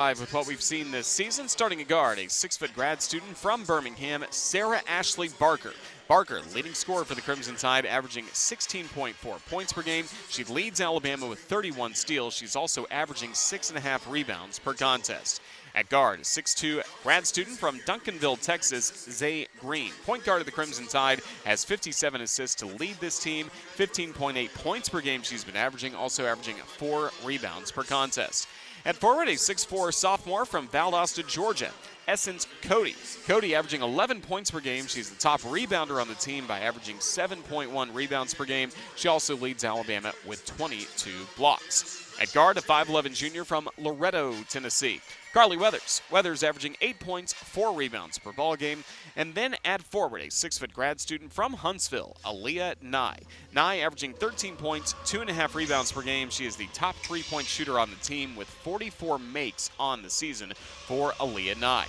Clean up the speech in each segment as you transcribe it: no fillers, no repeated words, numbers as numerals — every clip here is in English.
With what we've seen this season, starting a guard, a 6-foot grad student from Birmingham, Sarah Ashley Barker. Barker, leading scorer for the Crimson Tide, averaging 16.4 points per game. She leads Alabama with 31 steals. She's also averaging 6.5 rebounds per contest. At guard, a 6'2 grad student from Duncanville, Texas, Zay Green. Point guard of the Crimson Tide has 57 assists to lead this team, 15.8 points per game she's been averaging, also averaging 4 rebounds per contest. At forward, a 6'4 sophomore from Valdosta, Georgia, Essence Cody. Cody averaging 11 points per game. She's the top rebounder on the team by averaging 7.1 rebounds per game. She also leads Alabama with 22 blocks. At guard, a 5'11 junior from Loretto, Tennessee, Carly Weathers. Weathers averaging 8 points, 4 rebounds per ball game. And then at forward, a 6-foot grad student from Huntsville, Aaliyah Nye. Nye averaging 13 points, 2.5 rebounds per game. She is the top 3-point shooter on the team with 44 makes on the season for Aaliyah Nye.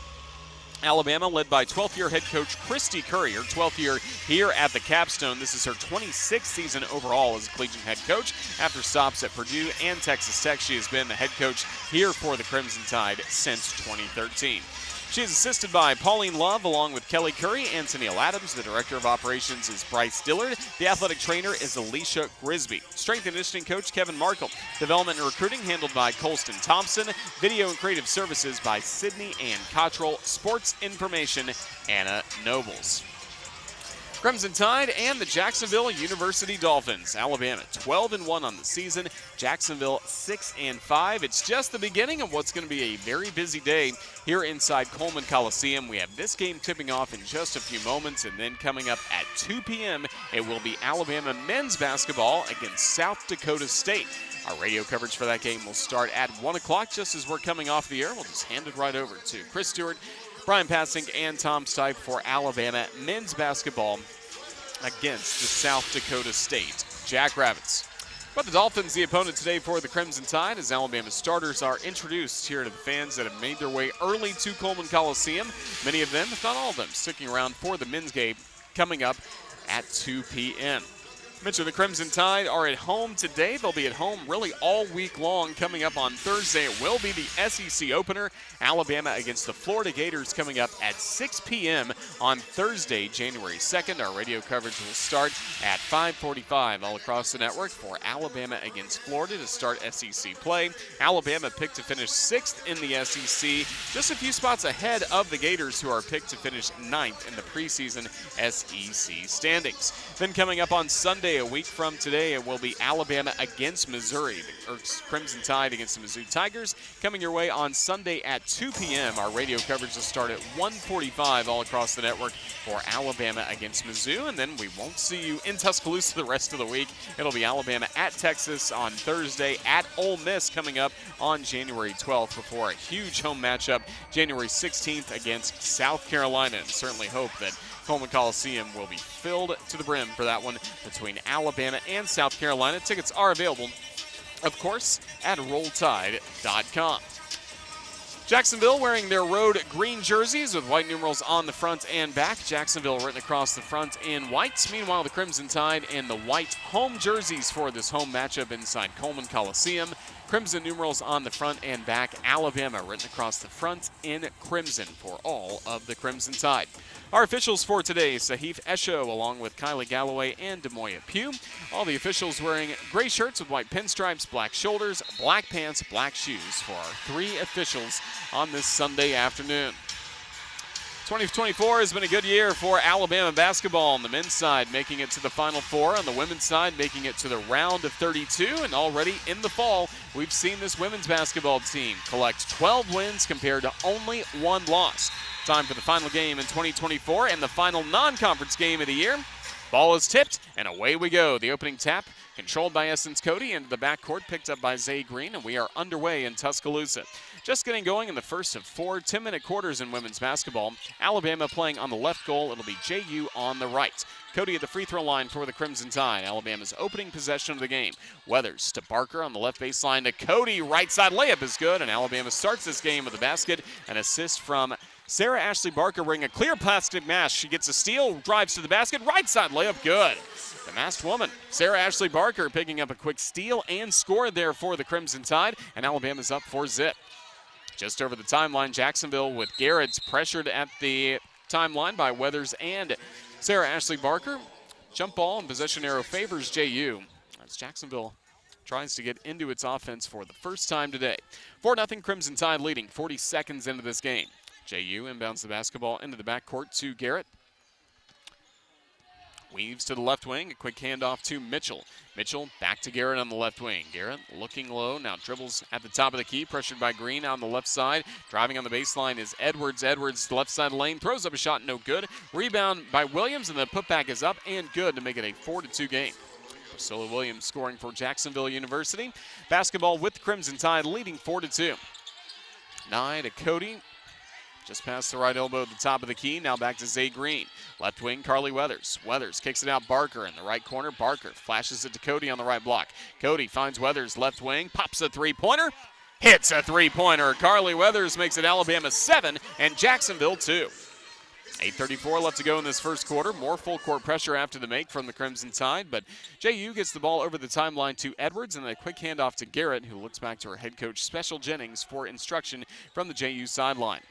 Alabama led by 12th-year head coach Christy Curry, her 12th year here at the Capstone. This is her 26th season overall as a collegiate head coach. After stops at Purdue and Texas Tech, she has been the head coach here for the Crimson Tide since 2013. She is assisted by Pauline Love along with Kelly Curry and Tennille Adams. The director of operations is Bryce Dillard. The athletic trainer is Alicia Grisby. Strength and conditioning coach Kevin Markle. Development and recruiting handled by Colston Thompson. Video and creative services by Sydney Ann Cottrell. Sports information, Anna Nobles. Crimson Tide and the Jacksonville University Dolphins. Alabama 12-1 on the season. Jacksonville 6-5. It's just the beginning of what's going to be a very busy day here inside Coleman Coliseum. We have this game tipping off in just a few moments, and then coming up at 2 p.m., it will be Alabama men's basketball against South Dakota State. Our radio coverage for that game will start at 1 o'clock. Just as we're coming off the air, we'll just hand it right over to Chris Stewart, Brian Passink, and Tom Stipe for Alabama men's basketball against the South Dakota State Jackrabbits. But the Dolphins, the opponent today for the Crimson Tide, as Alabama starters are introduced here to the fans that have made their way early to Coleman Coliseum. Many of them, if not all of them, sticking around for the men's game coming up at 2 p.m. Mention the Crimson Tide are at home today. They'll be at home really all week long. Coming up on Thursday, it will be the SEC opener. Alabama against the Florida Gators coming up at 6 p.m. on Thursday, January 2nd. Our radio coverage will start at 5:45 all across the network for Alabama against Florida to start SEC play. Alabama picked to finish 6th in the SEC, just a few spots ahead of the Gators, who are picked to finish 9th in the preseason SEC standings. Then coming up on Sunday, a week from today, it will be Alabama against Missouri. The Crimson Tide against the Mizzou Tigers coming your way on Sunday at 2 p.m. Our radio coverage will start at 1:45 all across the network for Alabama against Mizzou, and then we won't see you in Tuscaloosa the rest of the week. It'll be Alabama at Texas on Thursday, at Ole Miss coming up on January 12th before a huge home matchup January 16th against South Carolina, and certainly hope that Coleman Coliseum will be filled to the brim for that one between Alabama and South Carolina. Tickets are available, of course, at RollTide.com. Jacksonville wearing their road green jerseys with white numerals on the front and back. Jacksonville written across the front in white. Meanwhile, the Crimson Tide in the white home jerseys for this home matchup inside Coleman Coliseum. Crimson numerals on the front and back. Alabama written across the front in crimson for all of the Crimson Tide. Our officials for today, Sahif Esho along with Kylie Galloway and Demoya Pugh. All the officials wearing gray shirts with white pinstripes, black shoulders, black pants, black shoes for our 3 officials on this Sunday afternoon. 2024 has been a good year for Alabama basketball on the men's side, making it to the Final Four. On the women's side, making it to the round of 32. And already in the fall, we've seen this women's basketball team collect 12 wins compared to only 1 loss. Time for the final game in 2024 and the final non-conference game of the year. Ball is tipped, and away we go. The opening tap, controlled by Essence Cody, into the backcourt, picked up by Zay Green, and we are underway in Tuscaloosa. Just getting going in the first of 4 10-minute quarters in women's basketball. Alabama playing on the left goal. It'll be JU on the right. Cody at the free throw line for the Crimson Tide. Alabama's opening possession of the game. Weathers to Barker on the left baseline to Cody. Right side layup is good, and Alabama starts this game with a basket. An assist from Sarah Ashley Barker wearing a clear plastic mask. She gets a steal, drives to the basket, right side layup, good. The masked woman, Sarah Ashley Barker, picking up a quick steal and score there for the Crimson Tide, and Alabama's up 4-zip. Just over the timeline, Jacksonville with Garrett's pressured at the timeline by Weathers and Sarah Ashley Barker. Jump ball and possession arrow favors JU as Jacksonville tries to get into its offense for the first time today. 4-0 Crimson Tide leading 40 seconds into this game. JU inbounds the basketball into the backcourt to Garrett. Weaves to the left wing, a quick handoff to Mitchell. Mitchell back to Garrett on the left wing. Garrett looking low, now dribbles at the top of the key, pressured by Green on the left side. Driving on the baseline is Edwards. Edwards, left side lane, throws up a shot, no good. Rebound by Williams, and the putback is up and good to make it a 4-2 game. Priscilla Williams scoring for Jacksonville University. Basketball with the Crimson Tide leading 4-2. Nye to Cody. Just past the right elbow at the top of the key. Now back to Zay Green. Left wing, Carly Weathers. Weathers kicks it out, Barker in the right corner. Barker flashes it to Cody on the right block. Cody finds Weathers left wing, pops a three-pointer, hits a three-pointer. Carly Weathers makes it Alabama 7 and Jacksonville 2. 8:34 left to go in this first quarter. More full court pressure after the make from the Crimson Tide, but JU gets the ball over the timeline to Edwards and a quick handoff to Garrett, who looks back to her head coach, Special Jennings, for instruction from the JU sideline.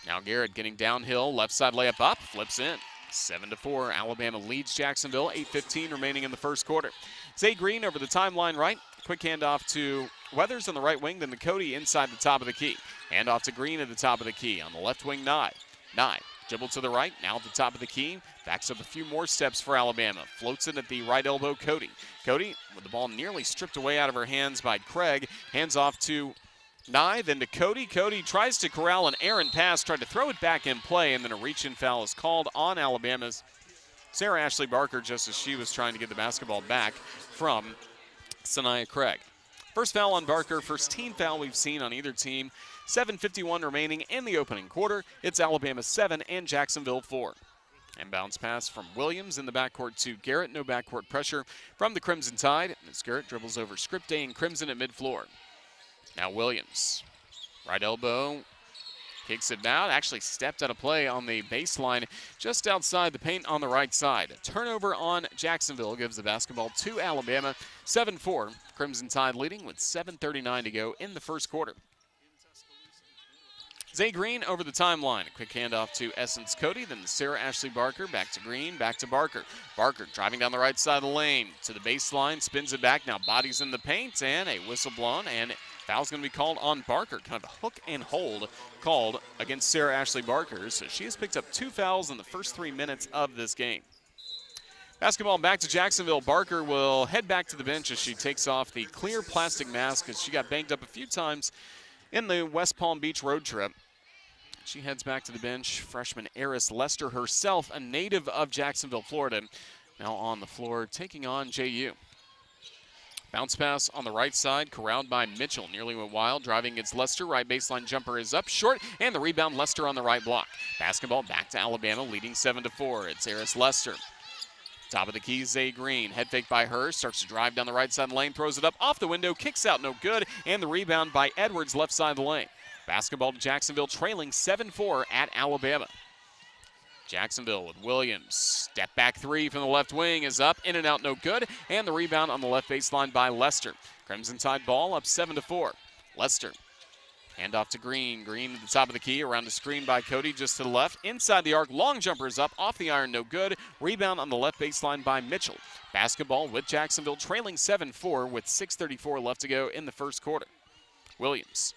Now Garrett getting downhill, left side layup up, flips in. 7-4, Alabama leads Jacksonville, 8:15 remaining in the first quarter. Zay Green over the timeline right, quick handoff to Weathers on the right wing, then to Cody inside the top of the key. Handoff to Green at the top of the key. On the left wing, Nye. Dribble to the right, now at the top of the key. Backs up a few more steps for Alabama. Floats it at the right elbow, Cody. Cody with the ball nearly stripped away out of her hands by Craig. Hands off to Nye, then to Cody. Cody tries to corral an errant pass, tried to throw it back in play, and then a reach-in foul is called on Alabama's Sarah Ashley Barker just as she was trying to get the basketball back from Sanaya Craig. First foul on Barker, first team foul we've seen on either team. 7:51 remaining in the opening quarter. It's Alabama 7 and Jacksonville 4. And bounce pass from Williams in the backcourt to Garrett. No backcourt pressure from the Crimson Tide as Garrett dribbles over Script Day and Crimson at midfloor. Now Williams, right elbow, kicks it out. Actually stepped out of play on the baseline just outside the paint on the right side. A turnover on Jacksonville gives the basketball to Alabama. 7-4, Crimson Tide leading with 7:39 to go in the first quarter. Zay Green over the timeline. A quick handoff to Essence Cody, then to Sarah Ashley Barker. Back to Green, back to Barker. Barker driving down the right side of the lane to the baseline, spins it back, now bodies in the paint, and a whistle blown, and foul's going to be called on Barker. Kind of a hook and hold called against Sarah Ashley Barker. So she has picked up 2 fouls in the first 3 minutes of this game. Basketball back to Jacksonville. Barker will head back to the bench as she takes off the clear plastic mask as she got banged up a few times in the West Palm Beach road trip. She heads back to the bench. Freshman Eris Lester herself, a native of Jacksonville, Florida, now on the floor taking on JU. Bounce pass on the right side, corralled by Mitchell. Nearly went wild, driving against Lester. Right baseline jumper is up short, and the rebound, Lester on the right block. Basketball back to Alabama, leading 7-4. It's Eris Lester. Top of the key, Zay Green. Head fake by her, starts to drive down the right side lane, throws it up off the window, kicks out, no good, and the rebound by Edwards, left side of the lane. Basketball to Jacksonville, trailing 7-4 at Alabama. Jacksonville with Williams. Step back three from the left wing is up, in and out, no good, and the rebound on the left baseline by Lester. Crimson Tide ball up 7-4. Lester. Handoff to Green. Green at the top of the key, around the screen by Cody just to the left. Inside the arc, long jumper is up, off the iron, no good. Rebound on the left baseline by Mitchell. Basketball with Jacksonville, trailing 7-4 with 6:34 left to go in the first quarter. Williams.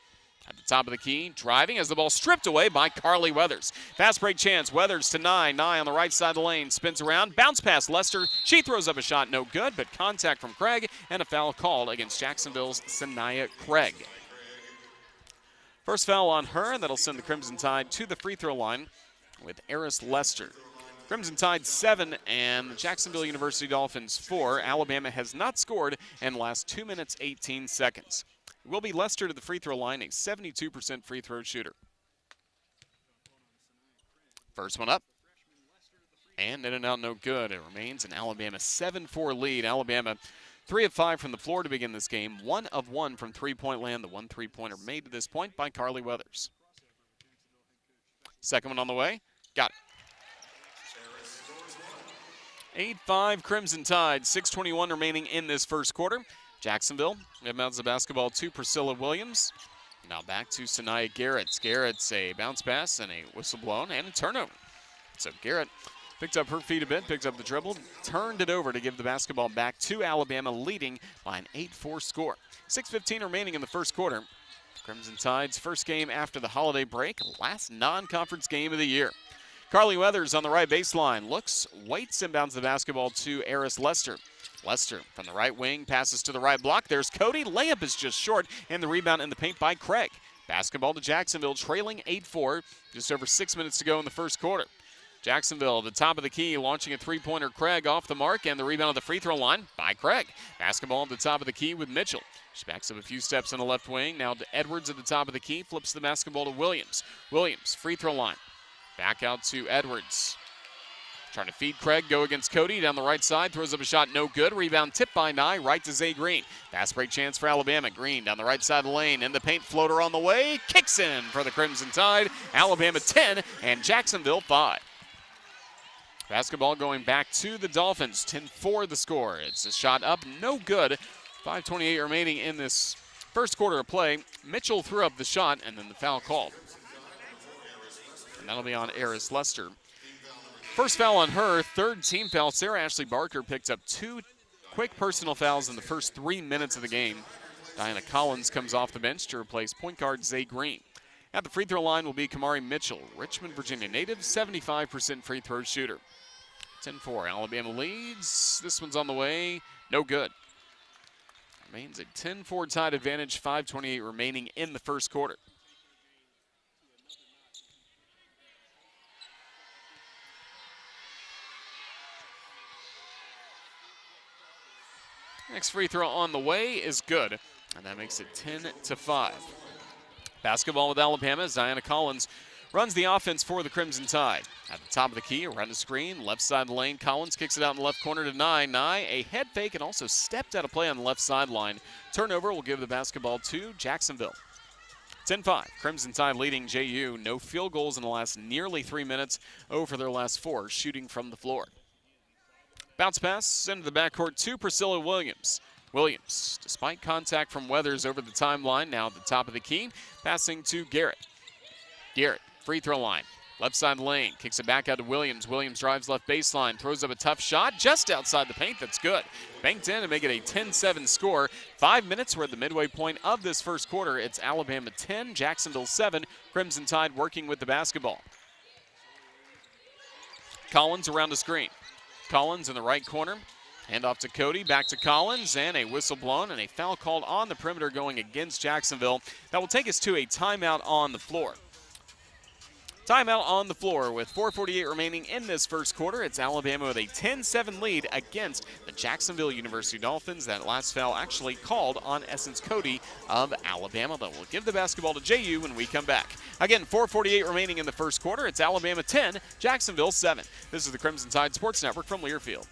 At the top of the key, driving as the ball stripped away by Carly Weathers. Fast break chance, Weathers to Nye. Nye on the right side of the lane, spins around, bounce past Lester. She throws up a shot, no good, but contact from Craig, and a foul called against Jacksonville's Sanaya Craig. First foul on her, and that'll send the Crimson Tide to the free throw line with Eris Lester. Crimson Tide 7 and the Jacksonville University Dolphins 4. Alabama has not scored in the last 2 minutes, 18 seconds. It will be Lester to the free throw line, a 72% free throw shooter. First one up. And in and out, no good. It remains an Alabama 7-4 lead. Alabama 3 of 5 from the floor to begin this game. 1 of 1 from three-point land. The one three-pointer made to this point by Carly Weathers. Second one on the way. Got it. 8-5 Crimson Tide. 6:21 remaining in this first quarter. Jacksonville inbounds the basketball to Priscilla Williams. Now back to Sanaya Garrett. Garrett's a bounce pass and a whistle blown and a turnover. So Garrett picked up her feet a bit, picked up the dribble, turned it over to give the basketball back to Alabama, leading by an 8-4 score. 6:15 remaining in the first quarter. Crimson Tide's first game after the holiday break, last non-conference game of the year. Carly Weathers on the right baseline, looks, waits, and bounds the basketball to Eris Lester. Lester from the right wing passes to the right block. There's Cody. Layup is just short, and the rebound in the paint by Craig. Basketball to Jacksonville, trailing 8-4, just over 6 minutes to go in the first quarter. Jacksonville at the top of the key, launching a three-pointer. Craig off the mark, and the rebound at the free throw line by Craig. Basketball at the top of the key with Mitchell. She backs up a few steps on the left wing. Now to Edwards at the top of the key, flips the basketball to Williams. Williams, free throw line. Back out to Edwards. Trying to feed Craig, go against Cody down the right side, throws up a shot, no good. Rebound tipped by Nye, right to Zay Green. Fast break chance for Alabama. Green down the right side of the lane, in the paint, floater on the way, kicks in for the Crimson Tide. Alabama 10 and Jacksonville 5. Basketball going back to the Dolphins, 10-4 the score. It's a shot up, no good. 5:28 remaining in this first quarter of play. Mitchell threw up the shot, and then the foul called. And that'll be on Eris Lester. First foul on her, third team foul. Sarah Ashley Barker picked up 2 quick personal fouls in the first 3 minutes of the game. Diana Collins comes off the bench to replace point guard Zay Green. At the free throw line will be Kamari Mitchell, Richmond, Virginia native, 75% free throw shooter. 10-4, Alabama leads. This one's on the way, no good. Remains a 10-4 Tide advantage, 5:28 remaining in the first quarter. Next free throw on the way is good, and that makes it 10-5. Basketball with Alabama as Diana Collins runs the offense for the Crimson Tide. At the top of the key, around the screen, left side of the lane, Collins kicks it out in the left corner to Nye. Nye, a head fake and also stepped out of play on the left sideline. Turnover will give the basketball to Jacksonville. 10-5, Crimson Tide leading JU. No field goals in the last nearly 3 minutes, over their last 4, shooting from the floor. Bounce pass into the backcourt to Priscilla Williams. Williams, despite contact from Weathers over the timeline, now at the top of the key, passing to Garrett. Garrett, free throw line, left side lane, kicks it back out to Williams. Williams drives left baseline, throws up a tough shot just outside the paint. That's good. Banked in to make it a 10-7 score. 5 minutes, we're at the midway point of this first quarter. It's Alabama 10, Jacksonville 7. Crimson Tide working with the basketball. Collins around the screen. Collins in the right corner. Hand off to Cody, back to Collins, and a whistle blown and a foul called on the perimeter going against Jacksonville. That will take us to a timeout on the floor. Timeout on the floor with 4:48 remaining in this first quarter. It's Alabama with a 10-7 lead against the Jacksonville University Dolphins. That last foul actually called on Essence Cody of Alabama. That will give the basketball to JU when we come back. Again, 4:48 remaining in the first quarter. It's Alabama 10, Jacksonville 7. This is the Crimson Tide Sports Network from Learfield.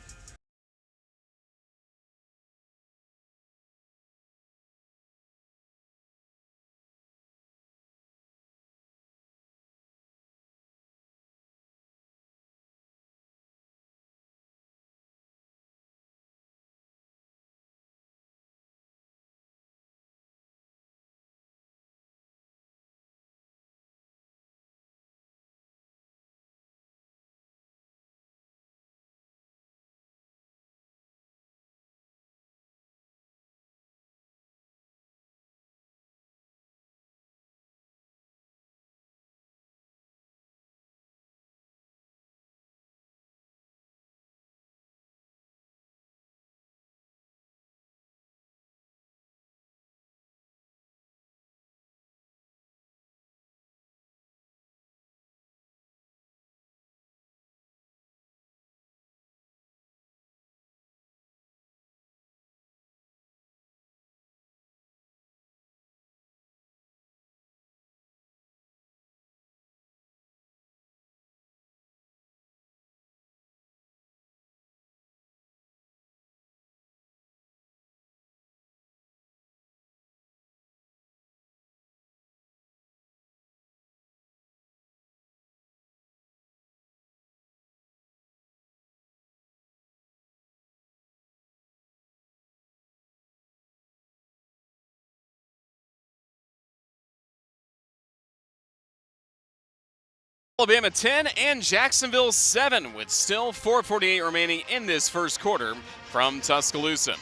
Alabama 10 and Jacksonville 7 with still 4:48 remaining in this first quarter from Tuscaloosa.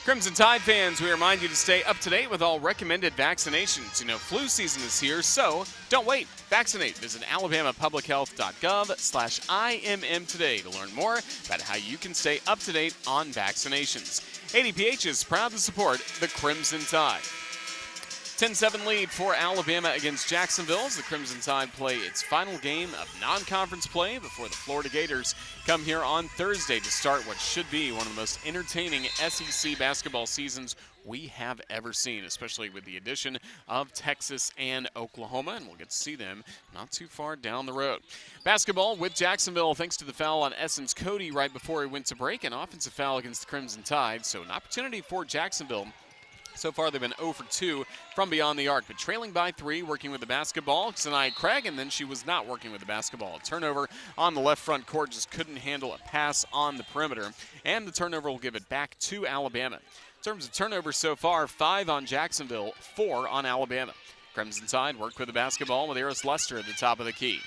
Crimson Tide fans, we remind you to stay up to date with all recommended vaccinations. You know, flu season is here, so don't wait. Vaccinate. Visit alabamapublichealth.gov/IMM today to learn more about how you can stay up to date on vaccinations. ADPH is proud to support the Crimson Tide. 10-7 lead for Alabama against Jacksonville as the Crimson Tide play its final game of non-conference play before the Florida Gators come here on Thursday to start what should be one of the most entertaining SEC basketball seasons we have ever seen, especially with the addition of Texas and Oklahoma, and we'll get to see them not too far down the road. Basketball with Jacksonville, thanks to the foul on Essence Cody right before he went to break, an offensive foul against the Crimson Tide, so an opportunity for Jacksonville. So far, they've been 0 for 2 from beyond the arc, but trailing by 3, working with the basketball. Sanaya Craig, and then she was not working with the basketball. A turnover on the left front court, just couldn't handle a pass on the perimeter, and the turnover will give it back to Alabama. In terms of turnovers so far, 5 on Jacksonville, 4 on Alabama. Crimson Tide worked with the basketball with Eris Lester at the top of the key.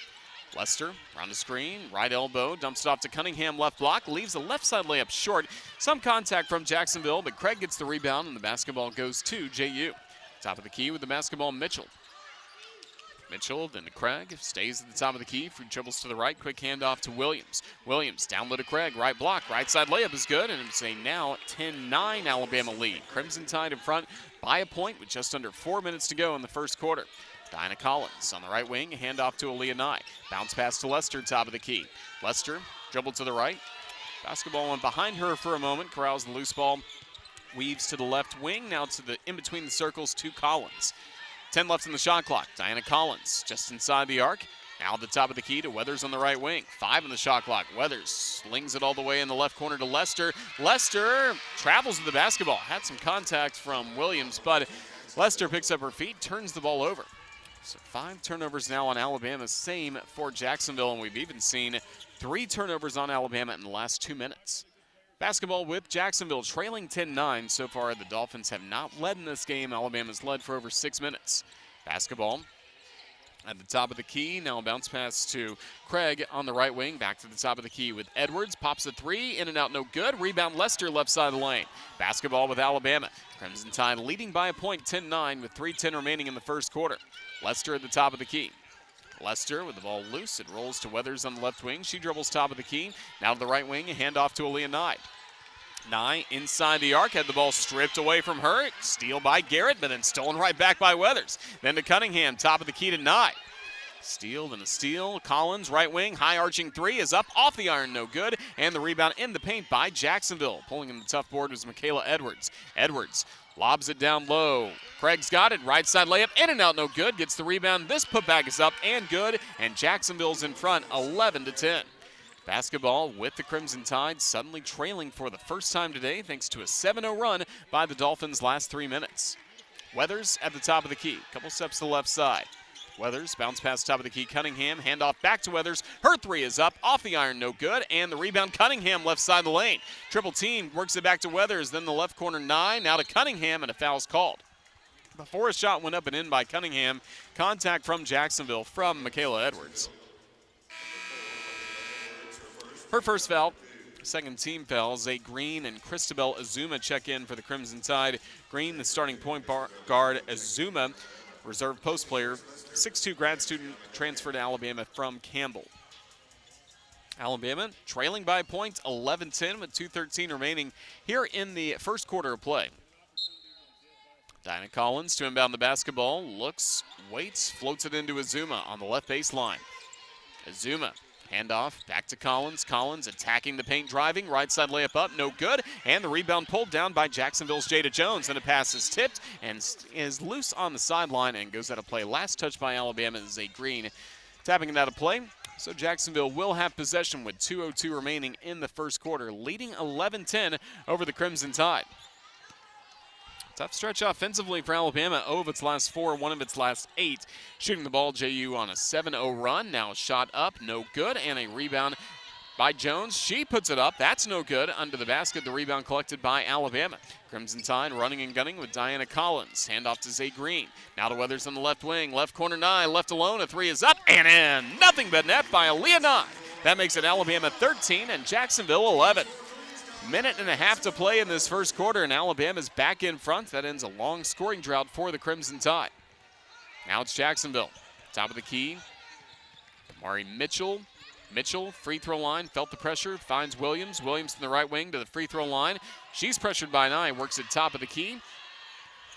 Lester around the screen, right elbow, dumps it off to Cunningham, left block, leaves the left side layup short. Some contact from Jacksonville, but Craig gets the rebound, and the basketball goes to JU. Top of the key with the basketball, Mitchell. Mitchell, then to Craig, stays at the top of the key, free dribbles to the right, quick handoff to Williams. Williams down low to Craig, right block, right side layup is good, and it's a now 10-9 Alabama lead. Crimson Tide in front by a point with just under 4 minutes to go in the first quarter. Dinah Collins on the right wing, handoff to Aaliyah Nye. Bounce pass to Lester, top of the key. Lester dribbled to the right. Basketball went behind her for a moment, corrals the loose ball, weaves to the left wing, now to the in between the circles to Collins. 10 left in the shot clock. Diana Collins just inside the arc. Now at the top of the key to Weathers on the right wing. 5 in the shot clock. Weathers slings it all the way in the left corner to Lester. Lester travels with the basketball. Had some contact from Williams, but Lester picks up her feet, turns the ball over. So 5 turnovers now on Alabama, same for Jacksonville, and we've even seen 3 turnovers on Alabama in the last 2 minutes. Basketball with Jacksonville trailing 10-9. So far, the Dolphins have not led in this game. Alabama's led for over 6 minutes. Basketball at the top of the key. Now a bounce pass to Craig on the right wing. Back to the top of the key with Edwards. Pops a 3. In and out, no good. Rebound Lester, left side of the lane. Basketball with Alabama. Crimson Tide leading by a point, 10-9, with 3:10 remaining in the first quarter. Lester at the top of the key. Lester with the ball loose. It rolls to Weathers on the left wing. She dribbles top of the key. Now to the right wing. A handoff to Aaliyah Nye. Nye inside the arc. Had the ball stripped away from her. Steal by Garrett, but then stolen right back by Weathers. Then to Cunningham. Top of the key to Nye. Steal, then a steal. Collins, right wing. High arching 3 is up off the iron. No good. And the rebound in the paint by Jacksonville. Pulling in the tough board was Michaela Edwards. Edwards lobs it down low. Craig's got it. Right side layup. In and out. No good. Gets the rebound. This putback is up and good. And Jacksonville's in front 11-10. Basketball with the Crimson Tide suddenly trailing for the first time today thanks to a 7-0 run by the Dolphins last 3 minutes. Weathers at the top of the key. Couple steps to the left side. Weathers, bounce pass top of the key, Cunningham, handoff back to Weathers. Her 3 is up, off the iron, no good, and the rebound, Cunningham, left side of the lane. Triple team, works it back to Weathers, then the left corner 9, now to Cunningham, and a foul's called. Before a shot went up and in by Cunningham, contact from Jacksonville from Michaela Edwards. Her first foul, second team foul. Zay Green and Christabel Azuma check in for the Crimson Tide. Green, the starting point guard, Azuma, reserve post player, 6'2" grad student, transferred to Alabama from Campbell. Alabama trailing by points, 11-10 with 2:13 remaining here in the first quarter of play. Dinah Collins to inbound the basketball, looks, waits, floats it into Azuma on the left baseline. Azuma, handoff, back to Collins. Collins attacking the paint, driving, right side layup up, no good, and the rebound pulled down by Jacksonville's Jada Jones, and a pass is tipped and is loose on the sideline and goes out of play. Last touch by Alabama is Zay Green, tapping it out of play. So Jacksonville will have possession with 2:02 remaining in the first quarter, leading 11-10 over the Crimson Tide. Tough stretch offensively for Alabama. 0 of its last 4, 1 of its last 8. Shooting the ball, JU on a 7-0 run. Now a shot up, no good, and a rebound by Jones. She puts it up. That's no good. Under the basket, the rebound collected by Alabama. Crimson Tide running and gunning with Diana Collins. Handoff to Zay Green. Now to Weathers on the left wing. Left corner, Nye. Left alone. A three is up and in. Nothing but net by Aaliyah Nye. That makes it Alabama 13 and Jacksonville 11. Minute and a half to play in this first quarter, and Alabama's back in front. That ends a long scoring drought for the Crimson Tide. Now it's Jacksonville. Top of the key. Mari Mitchell. Mitchell, free throw line, felt the pressure, finds Williams. Williams from the right wing to the free throw line. She's pressured by Nye, works at top of the key.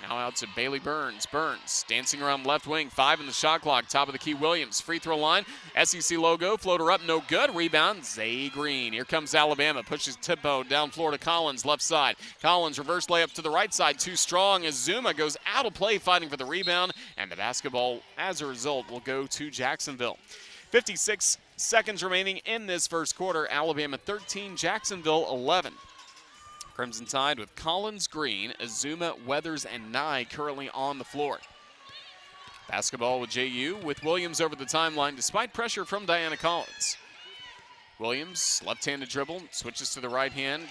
Now out to Bailey Burns. Burns dancing around left wing, 5 in the shot clock. Top of the key, Williams, free throw line. SEC logo, floater up, no good. Rebound, Zay Green. Here comes Alabama, pushes tempo down floor to Collins, left side. Collins, reverse layup to the right side, too strong. Azuma goes out of play, fighting for the rebound. And the basketball, as a result, will go to Jacksonville. 56 seconds remaining in this first quarter. Alabama 13, Jacksonville 11. Crimson Tide with Collins, Green, Azuma, Weathers, and Nye currently on the floor. Basketball with JU with Williams over the timeline despite pressure from Diana Collins. Williams, left-handed dribble, switches to the right hand.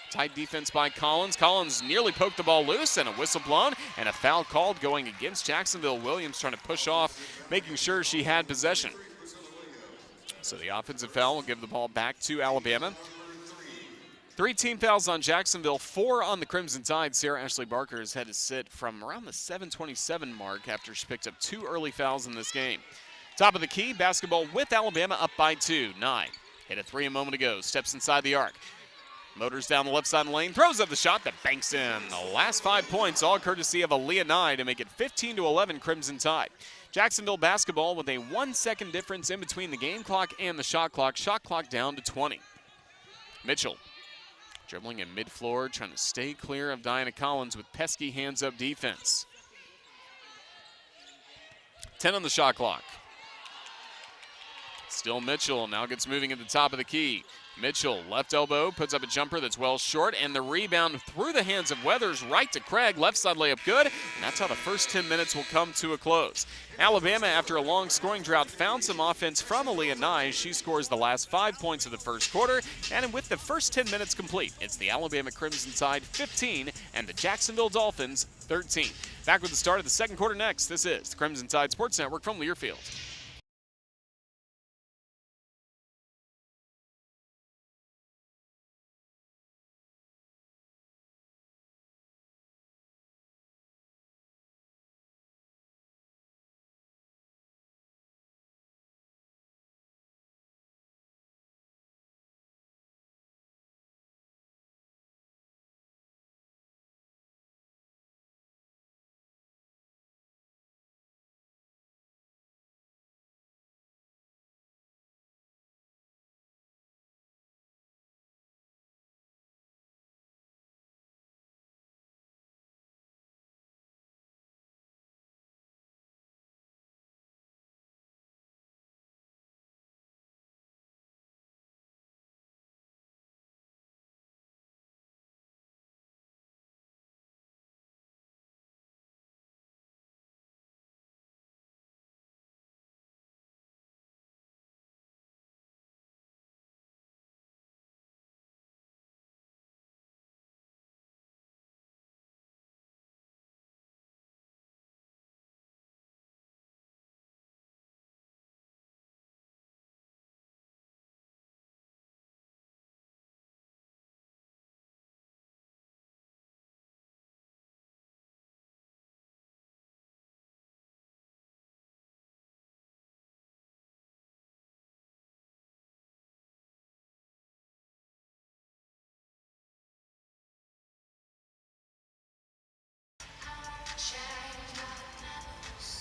Tight defense by Collins. Collins nearly poked the ball loose and a whistle blown and a foul called going against Jacksonville. Williams trying to push off, making sure she had possession. So the offensive foul will give the ball back to Alabama. 3 team fouls on Jacksonville, 4 on the Crimson Tide. Sarah Ashley Barker has had to sit from around the 7:27 mark after she picked up 2 early fouls in this game. Top of the key, basketball with Alabama up by 2. Nye hit a 3 a moment ago, steps inside the arc. Motors down the left side of the lane, throws up the shot that banks in. The last 5 points, all courtesy of Aaliyah Nye to make it 15-11 Crimson Tide. Jacksonville basketball with a 1 second difference in between the game clock and the shot clock. Shot clock down to 20. Mitchell dribbling in mid-floor, trying to stay clear of Diana Collins with pesky hands-up defense. 10 on the shot clock. Still Mitchell, now gets moving at the top of the key. Mitchell, left elbow, puts up a jumper that's well short, and the rebound through the hands of Weathers right to Craig. Left side layup good, and that's how the first 10 minutes will come to a close. Alabama, after a long scoring drought, found some offense from Aaliyah Nye. She scores the last 5 points of the first quarter, and with the first 10 minutes complete, it's the Alabama Crimson Tide 15 and the Jacksonville Dolphins 13. Back with the start of the second quarter next. This is the Crimson Tide Sports Network from Learfield.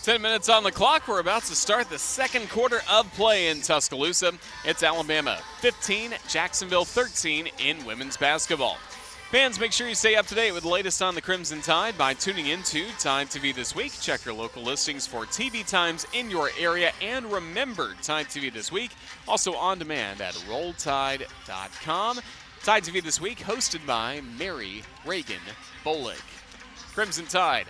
Ten minutes on the clock. We're about to start the second quarter of play in Tuscaloosa. It's Alabama 15, Jacksonville 13 in women's basketball. Fans, make sure you stay up to date with the latest on the Crimson Tide by tuning into Tide TV This Week. Check your local listings for TV times in your area. And remember, Tide TV This Week, also on demand at rolltide.com. Tide TV This Week, hosted by Mary Reagan Bolick. Crimson Tide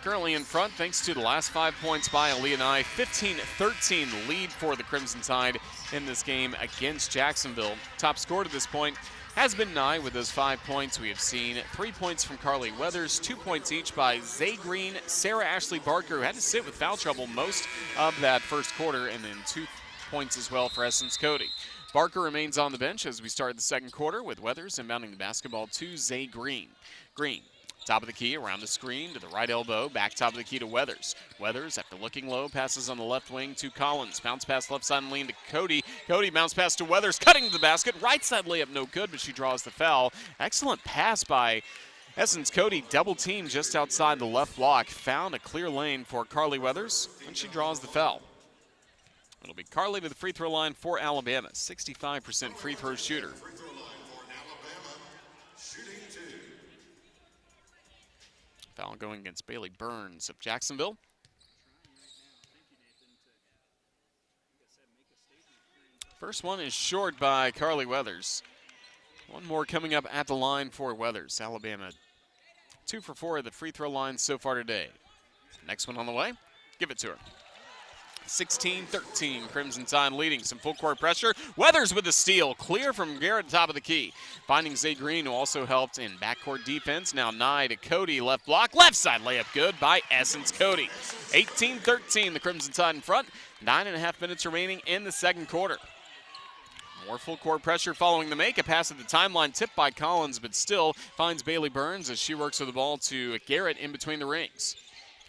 currently in front thanks to the last 5 points by Aaliyah. 15-13 lead for the Crimson Tide in this game against Jacksonville. Top score to this point has been Nye with those 5 points. We have seen 3 points from Carly Weathers, 2 points each by Zay Green, Sarah Ashley Barker, who had to sit with foul trouble most of that first quarter, and then 2 points as well for Essence Cody. Barker remains on the bench as we start the second quarter with Weathers inbounding the basketball to Zay Green. Green, top of the key, around the screen to the right elbow, back top of the key to Weathers. Weathers, after looking low, passes on the left wing to Collins. Bounce pass left side and lean to Cody. Cody bounce pass to Weathers, cutting to the basket. Right side layup no good, but she draws the foul. Excellent pass by Essence Cody, double team just outside the left block. Found a clear lane for Carly Weathers, and she draws the foul. It'll be Carly to the free throw line for Alabama, 65% free throw shooter. Foul going against Bailey Burns of Jacksonville. First one is short by Carly Weathers. One more coming up at the line for Weathers. Alabama 2 for 4 at the free throw line so far today. Next one on the way. Give it to her. 16-13, Crimson Tide leading. Some full court pressure. Weathers with the steal. Clear from Garrett, top of the key. Finding Zay Green, who also helped in backcourt defense. Now Nye to Cody, left block. Left side layup good by Essence Cody. 18-13, the Crimson Tide in front. 9.5 minutes remaining in the second quarter. More full court pressure following the make. A pass at the timeline tipped by Collins, but still finds Bailey Burns as she works with the ball to Garrett in between the rings.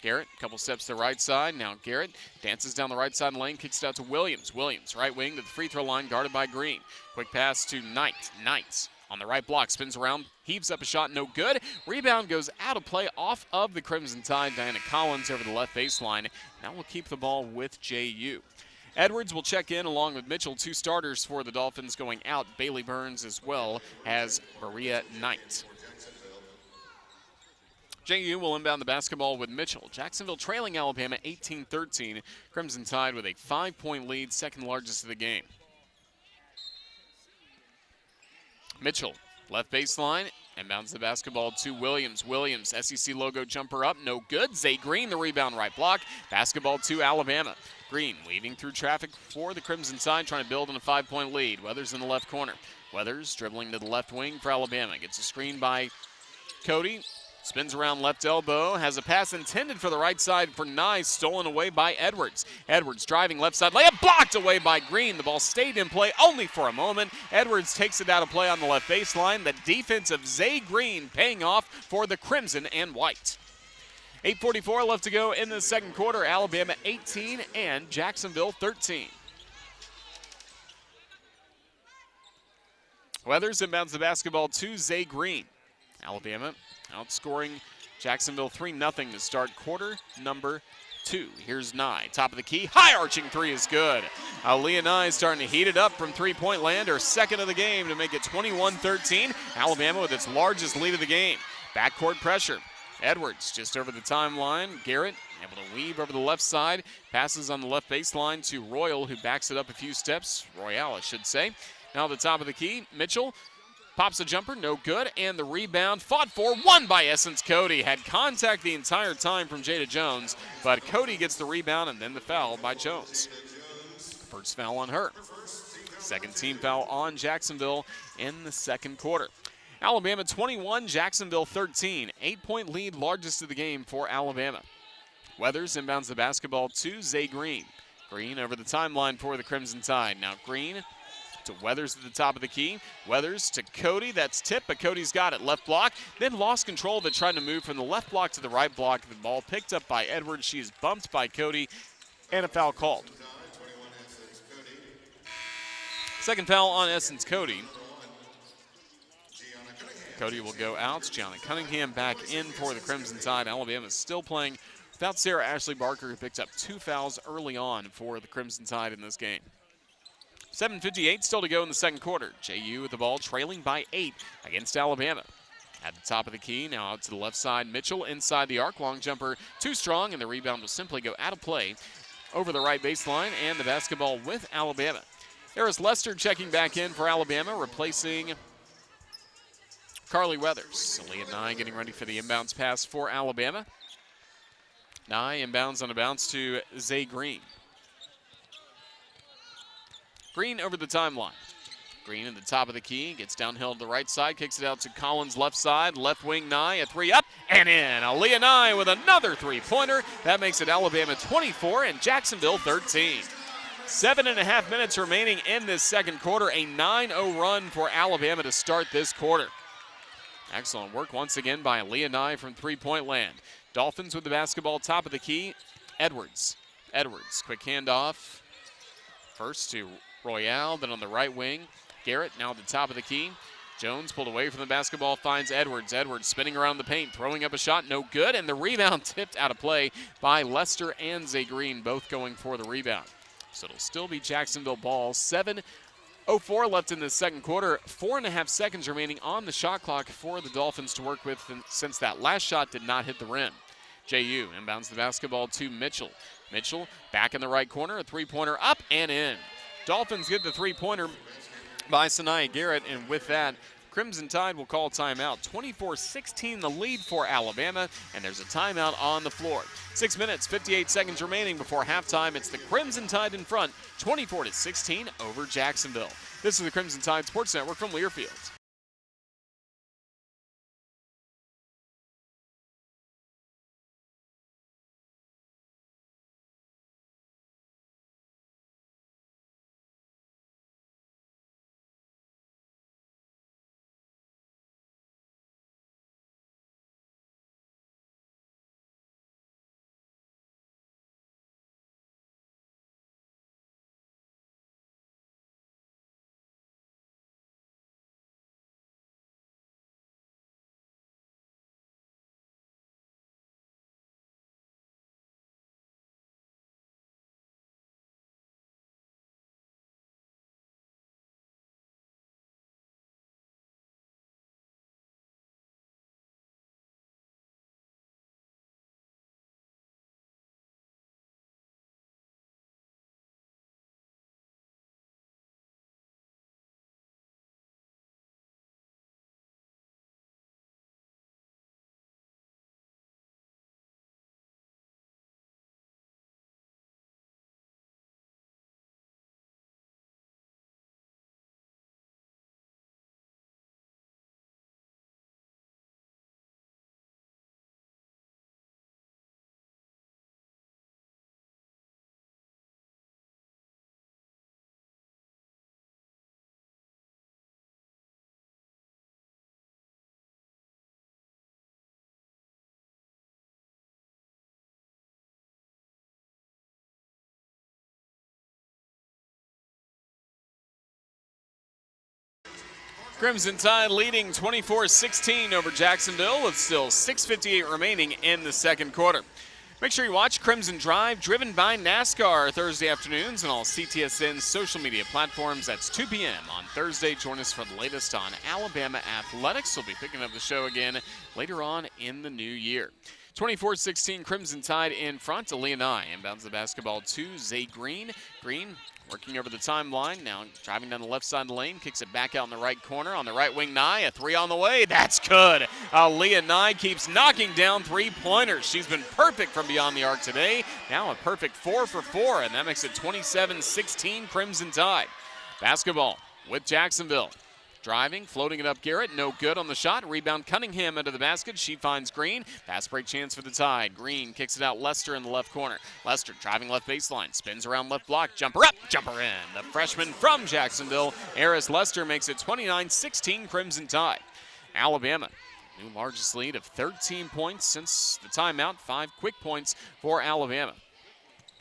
Garrett, a couple steps to the right side. Now Garrett dances down the right side lane, kicks it out to Williams. Williams, right wing to the free throw line, guarded by Green. Quick pass to Knight. Knight on the right block, spins around, heaves up a shot, no good. Rebound goes out of play off of the Crimson Tide. Diana Collins over the left baseline. Now we'll keep the ball with JU. Edwards will check in along with Mitchell, 2 starters for the Dolphins going out. Bailey Burns as well as Maria Knight. JU will inbound the basketball with Mitchell. Jacksonville trailing Alabama 18-13. Crimson Tide with a 5-point lead, second largest of the game. Mitchell, left baseline, inbounds the basketball to Williams. Williams, SEC logo jumper up, no good. Zay Green, the rebound, right block. Basketball to Alabama. Green weaving through traffic for the Crimson Tide, trying to build on a 5-point lead. Weathers in the left corner. Weathers dribbling to the left wing for Alabama. Gets a screen by Cody. Spins around left elbow, has a pass intended for the right side for Nye, stolen away by Edwards. Edwards driving left side, layup blocked away by Green. The ball stayed in play only for a moment. Edwards takes it out of play on the left baseline. The defense of Zay Green paying off for the Crimson and White. 8:44 left to go in the second quarter. Alabama 18 and Jacksonville 13. Weathers inbounds the basketball to Zay Green. Alabama outscoring Jacksonville 3-0 to start quarter number 2. Here's Nye, top of the key, high arching 3 is good. Aaliyah Nye starting to heat it up from 3-point land, her second of the game to make it 21-13. Alabama with its largest lead of the game. Backcourt pressure. Edwards just over the timeline. Garrett able to weave over the left side. Passes on the left baseline to Royal, who backs it up a few steps. Royale, I should say. Now at the top of the key, Mitchell pops a jumper, no good, and the rebound fought for, won by Essence Cody. Had contact the entire time from Jada Jones, but Cody gets the rebound and then the foul by Jones. First foul on her. Second team foul on Jacksonville in the second quarter. Alabama 21, Jacksonville 13. 8-point lead, largest of the game for Alabama. Weathers inbounds the basketball to Zay Green. Green over the timeline for the Crimson Tide. Now Green to Weathers at the top of the key. Weathers to Cody. That's tipped, but Cody's got it. Left block, then lost control of it, trying to move from the left block to the right block. The ball picked up by Edwards. She is bumped by Cody, and a foul called. Second foul on Essence Cody. Cody will go out. Gianna Cunningham back in for the Crimson Tide. Alabama is still playing without Sarah Ashley Barker, who picked up 2 fouls early on for the Crimson Tide in this game. 7:58 still to go in the second quarter. JU with the ball trailing by 8 against Alabama. At the top of the key, now out to the left side. Mitchell inside the arc. Long jumper too strong, and the rebound will simply go out of play over the right baseline, and the basketball with Alabama. There is Lester checking back in for Alabama, replacing Carly Weathers. Aaliyah Nye getting ready for the inbounds pass for Alabama. Nye inbounds on a bounce to Zay Green. Green over the timeline. Green at the top of the key, gets downhill to the right side, kicks it out to Collins left side, left wing Nye, a three up and in. Aaliyah Nye with another three-pointer. That makes it Alabama 24 and Jacksonville 13. 7.5 minutes remaining in this second quarter, a 9-0 run for Alabama to start this quarter. Excellent work once again by Aaliyah Nye from three-point land. Dolphins with the basketball top of the key. Edwards, quick handoff. First to Royale, then on the right wing. Garrett now at the top of the key. Jones pulled away from the basketball, finds Edwards. Edwards spinning around the paint, throwing up a shot, no good, and the rebound tipped out of play by Lester and Zay Green, both going for the rebound. So it'll still be Jacksonville ball. 7:04 left in the second quarter. 4.5 seconds remaining on the shot clock for the Dolphins to work with since that last shot did not hit the rim. JU inbounds the basketball to Mitchell. Mitchell back in the right corner, a three-pointer up and in. Dolphins get the three-pointer by Sanaya Garrett, and with that, Crimson Tide will call timeout. 24-16 the lead for Alabama, and there's a timeout on the floor. 6 minutes, 58 seconds remaining before halftime. It's the Crimson Tide in front, 24-16 over Jacksonville. This is the Crimson Tide Sports Network from Learfield. Crimson Tide leading 24-16 over Jacksonville with still 6:58 remaining in the second quarter. Make sure you watch Crimson Drive, driven by NASCAR, Thursday afternoons on all CTSN social media platforms. That's 2 p.m. on Thursday. Join us for the latest on Alabama athletics. We'll be picking up the show again later on in the new year. 24-16 Crimson Tide in front. Aaliyah Nye inbounds the basketball to Zay Green. Green working over the timeline, now driving down the left side of the lane, kicks it back out in the right corner. On the right wing, Nye, a three on the way. That's good. Aaliyah Nye keeps knocking down three-pointers. She's been perfect from beyond the arc today. Now a perfect 4 for 4, and that makes it 27-16 Crimson Tide. Basketball with Jacksonville. Driving, floating it up Garrett, no good on the shot. Rebound Cunningham into the basket. She finds Green. Pass break chance for the Tide. Green kicks it out Lester in the left corner. Lester driving left baseline, spins around left block, jumper up, jumper in. The freshman from Jacksonville, Eris Lester, makes it 29-16 Crimson Tide. Alabama, new largest lead of 13 points since the timeout. 5 quick points for Alabama.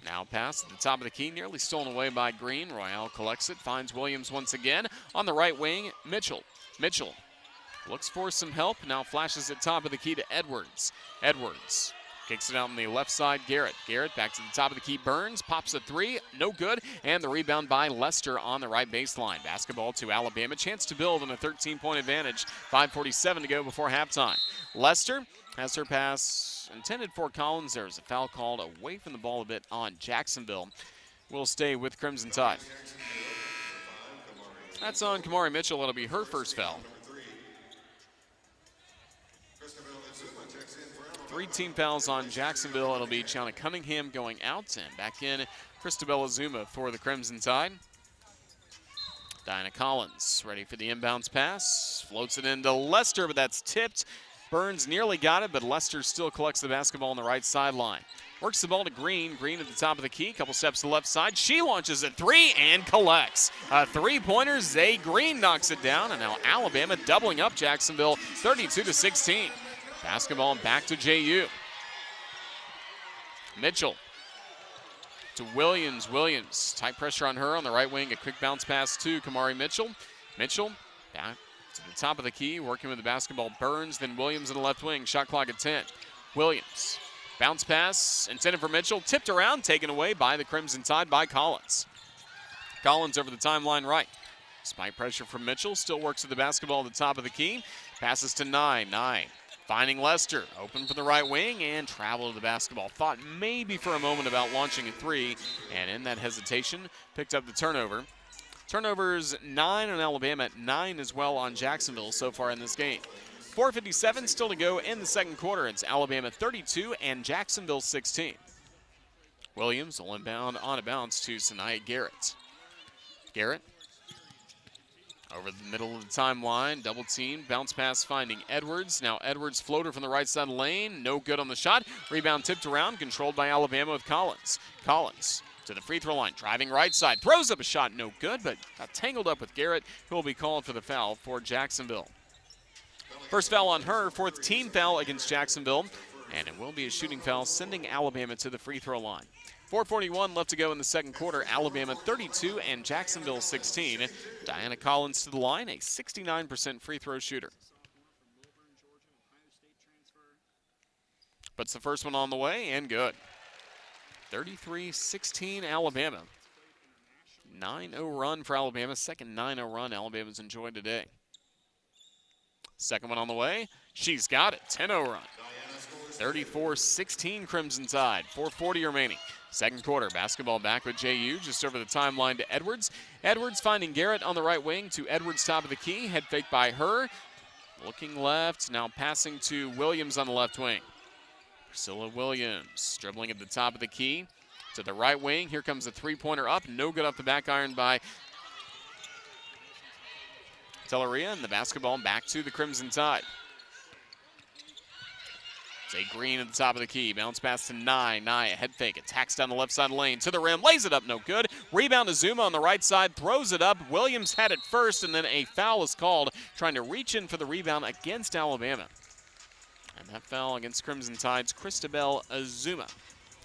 Now pass at the top of the key, nearly stolen away by Green. Royale collects it, finds Williams once again. On the right wing, Mitchell. Mitchell looks for some help, now flashes at top of the key to Edwards. Edwards kicks it out on the left side, Garrett. Garrett back to the top of the key, Burns, pops a three, no good, and the rebound by Lester on the right baseline. Basketball to Alabama, chance to build on a 13-point advantage. 5:47 to go before halftime. Lester has her pass intended for Collins. There's a foul called away from the ball a bit on Jacksonville. We'll stay with Crimson Tide. That's on Kamari Mitchell. It'll be her first foul. 3 team fouls on Jacksonville. It'll be Gianna Cunningham going out, and back in Christabel Azuma for the Crimson Tide. Diana Collins ready for the inbounds pass. Floats it into Lester, but that's tipped. Burns nearly got it, but Lester still collects the basketball on the right sideline. Works the ball to Green. Green at the top of the key. Couple steps to the left side. She launches a 3 and collects. A 3-pointer. Zay Green knocks it down, and now Alabama doubling up Jacksonville 32-16. Basketball back to JU. Mitchell to Williams. Williams, tight pressure on her on the right wing. A quick bounce pass to Kamari Mitchell. Mitchell back to the top of the key, working with the basketball. Burns, then Williams in the left wing. Shot clock at 10. Williams, bounce pass intended for Mitchell. Tipped around, taken away by the Crimson Tide by Collins. Collins over the timeline right. Despite pressure from Mitchell, still works with the basketball at the top of the key. Passes to 9. 9. Finding Lester, open for the right wing, and travel to the basketball. Thought maybe for a moment about launching a 3, and in that hesitation, picked up the turnover. Turnovers 9 on Alabama, 9 as well on Jacksonville so far in this game. 4:57 still to go in the second quarter. It's Alabama 32 and Jacksonville 16. Williams will inbound on a bounce to Sanaya Garrett. Garrett over the middle of the timeline, double team, bounce pass finding Edwards. Now Edwards floater from the right side of the lane, no good on the shot. Rebound tipped around, controlled by Alabama with Collins. Collins to the free throw line, driving right side, throws up a shot, no good, but got tangled up with Garrett, who will be called for the foul for Jacksonville. First foul on her, 4th team foul against Jacksonville, and it will be a shooting foul, sending Alabama to the free throw line. 4:41 left to go in the second quarter. Alabama 32 and Jacksonville 16. Diana Collins to the line, a 69% free throw shooter. Puts the first one on the way and good. 33-16 Alabama. 9-0 run for Alabama. Second 9-0 run Alabama's enjoyed today. Second one on the way. She's got it. 10-0 run. 34-16 Crimson Tide. 4:40 remaining. Second quarter, basketball back with JU, just over the timeline to Edwards. Edwards finding Garrett on the right wing to Edwards, top of the key. Head fake by her. Looking left, now passing to Williams on the left wing. Priscilla Williams dribbling at the top of the key to the right wing. Here comes the 3-pointer up. No good off the back iron by Telleria, and the basketball back to the Crimson Tide. Zay Green at the top of the key. Bounce pass to Nye. Nye, a head fake. Attacks down the left side lane to the rim. Lays it up, no good. Rebound to Zuma on the right side. Throws it up. Williams had it first, and then a foul is called, trying to reach in for the rebound against Alabama. And that foul against Crimson Tide's Christabel Azuma.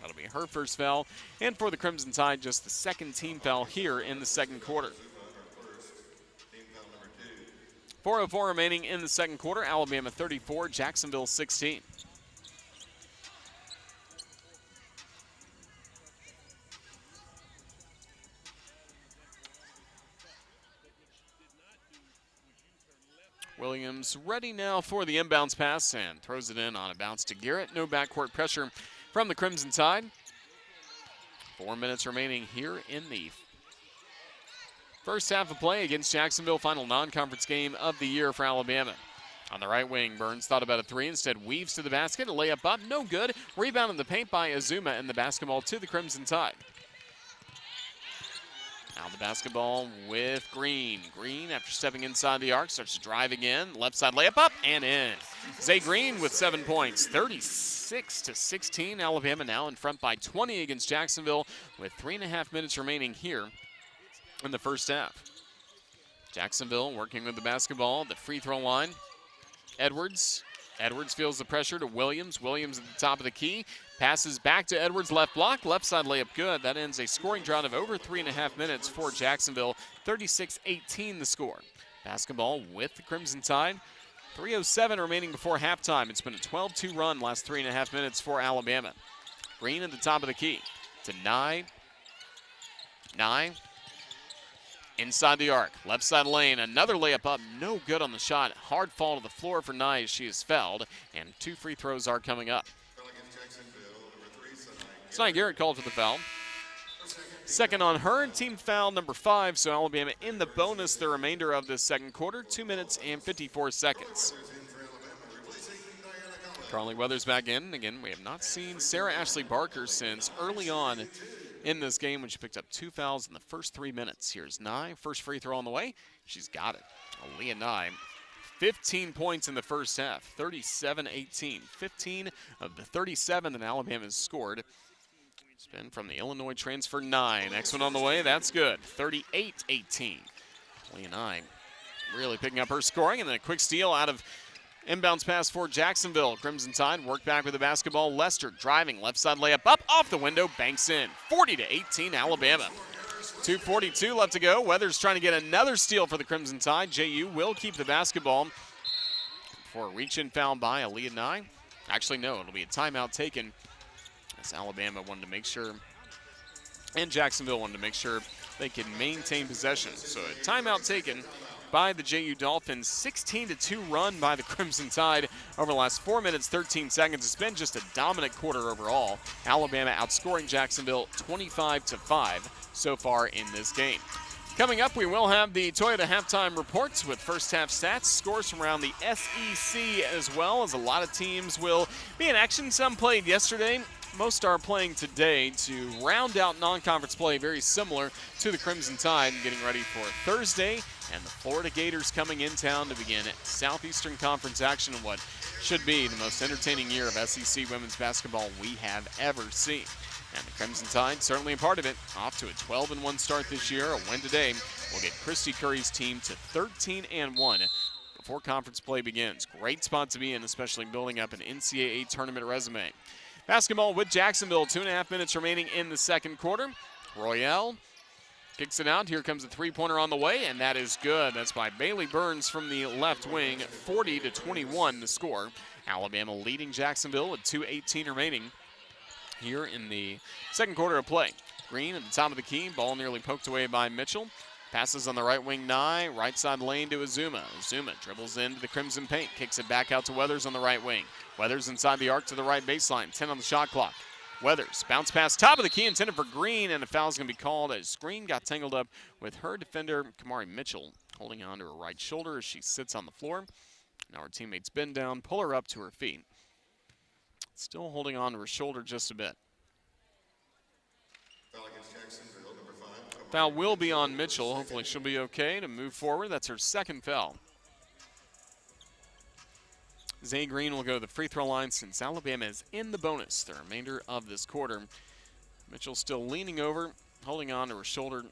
That'll be her first foul. And for the Crimson Tide, just the second team foul here in the second quarter. 4:04 remaining in the second quarter. Alabama 34, Jacksonville 16. Williams ready now for the inbounds pass and throws it in on a bounce to Garrett. No backcourt pressure from the Crimson Tide. 4 minutes remaining here in the first half of play against Jacksonville. Final non-conference game of the year for Alabama. On the right wing, Burns thought about a 3, instead weaves to the basket. A layup up, no good. Rebound in the paint by Azuma, and the basketball to the Crimson Tide. Now the basketball with Green. Green, after stepping inside the arc, starts to drive again. Left side layup up and in. Zay Green with 7 points. 36-16. Alabama now in front by 20 against Jacksonville with 3.5 minutes remaining here in the first half. Jacksonville working with the basketball, the free throw line. Edwards. Edwards feels the pressure to Williams. Williams at the top of the key. Passes back to Edwards, left block, left side layup good. That ends a scoring drought of over 3.5 minutes for Jacksonville. 36-18 the score. Basketball with the Crimson Tide. 3:07 remaining before halftime. It's been a 12-2 run last 3.5 minutes for Alabama. Green at the top of the key to Nye. Nye inside the arc, left side lane, another layup up, no good on the shot. Hard fall to the floor for Nye as she is fouled, and 2 free throws are coming up. Sanaya Garrett called for the foul. Second on her, and team foul number 5, so Alabama in the bonus the remainder of this second quarter, 2 minutes and 54 seconds. Carly Weathers back in. Again, we have not seen Sarah Ashley Barker since early on in this game when she picked up 2 fouls in the first 3 minutes. Here's Nye, first free throw on the way. She's got it. Aaliyah Nye, 15 points in the first half, 37-18. 15 of the 37 that Alabama has scored. Spin from the Illinois transfer, Nye. Next one on the way, that's good, 38-18. Aaliyah Nye really picking up her scoring, and then a quick steal out of inbounds pass for Jacksonville. Crimson Tide work back with the basketball. Lester driving, left side layup up, off the window, banks in. 40-18 Alabama. 2:42 left to go. Weathers trying to get another steal for the Crimson Tide. JU will keep the basketball for a reach-in foul by Aaliyah Nye. Actually, no, it'll be a timeout taken as Alabama wanted to make sure, and Jacksonville wanted to make sure they could maintain possession. So a timeout taken by the JU Dolphins. 16-2 run by the Crimson Tide over the last 4 minutes, 13 seconds. It's been just a dominant quarter overall. Alabama outscoring Jacksonville 25-5 so far in this game. Coming up, we will have the Toyota halftime reports with first half stats, scores from around the SEC, as well as a lot of teams will be in action. Some played yesterday. Most are playing today to round out non-conference play, very similar to the Crimson Tide, getting ready for Thursday, and the Florida Gators coming in town to begin Southeastern Conference action in what should be the most entertaining year of SEC women's basketball we have ever seen. And the Crimson Tide certainly a part of it. Off to a 12-1 start this year. A win today will get Christy Curry's team to 13-1 before conference play begins. Great spot to be in, especially building up an NCAA tournament resume. Basketball with Jacksonville, 2.5 minutes remaining in the second quarter. Royale kicks it out. Here comes a three-pointer on the way, and that is good. That's by Bailey Burns from the left wing. 40-21 the score. Alabama leading Jacksonville with 2:18 remaining here in the second quarter of play. Green at the top of the key. Ball nearly poked away by Mitchell. Passes on the right wing, Nye. Right side lane to Azuma. Azuma dribbles into the Crimson paint. Kicks it back out to Weathers on the right wing. Weathers inside the arc to the right baseline. 10 on the shot clock. Weathers, bounce pass, top of the key, intended for Green, and a foul is going to be called as Green got tangled up with her defender, Kamari Mitchell, holding on to her right shoulder as she sits on the floor. Now her teammates bend down, pull her up to her feet. Still holding on to her shoulder just a bit. Foul will be on Mitchell. Hopefully she'll be okay to move forward. That's her second foul. Zay Green will go to the free throw line since Alabama is in the bonus the remainder of this quarter. Mitchell still leaning over, holding on to her shoulder,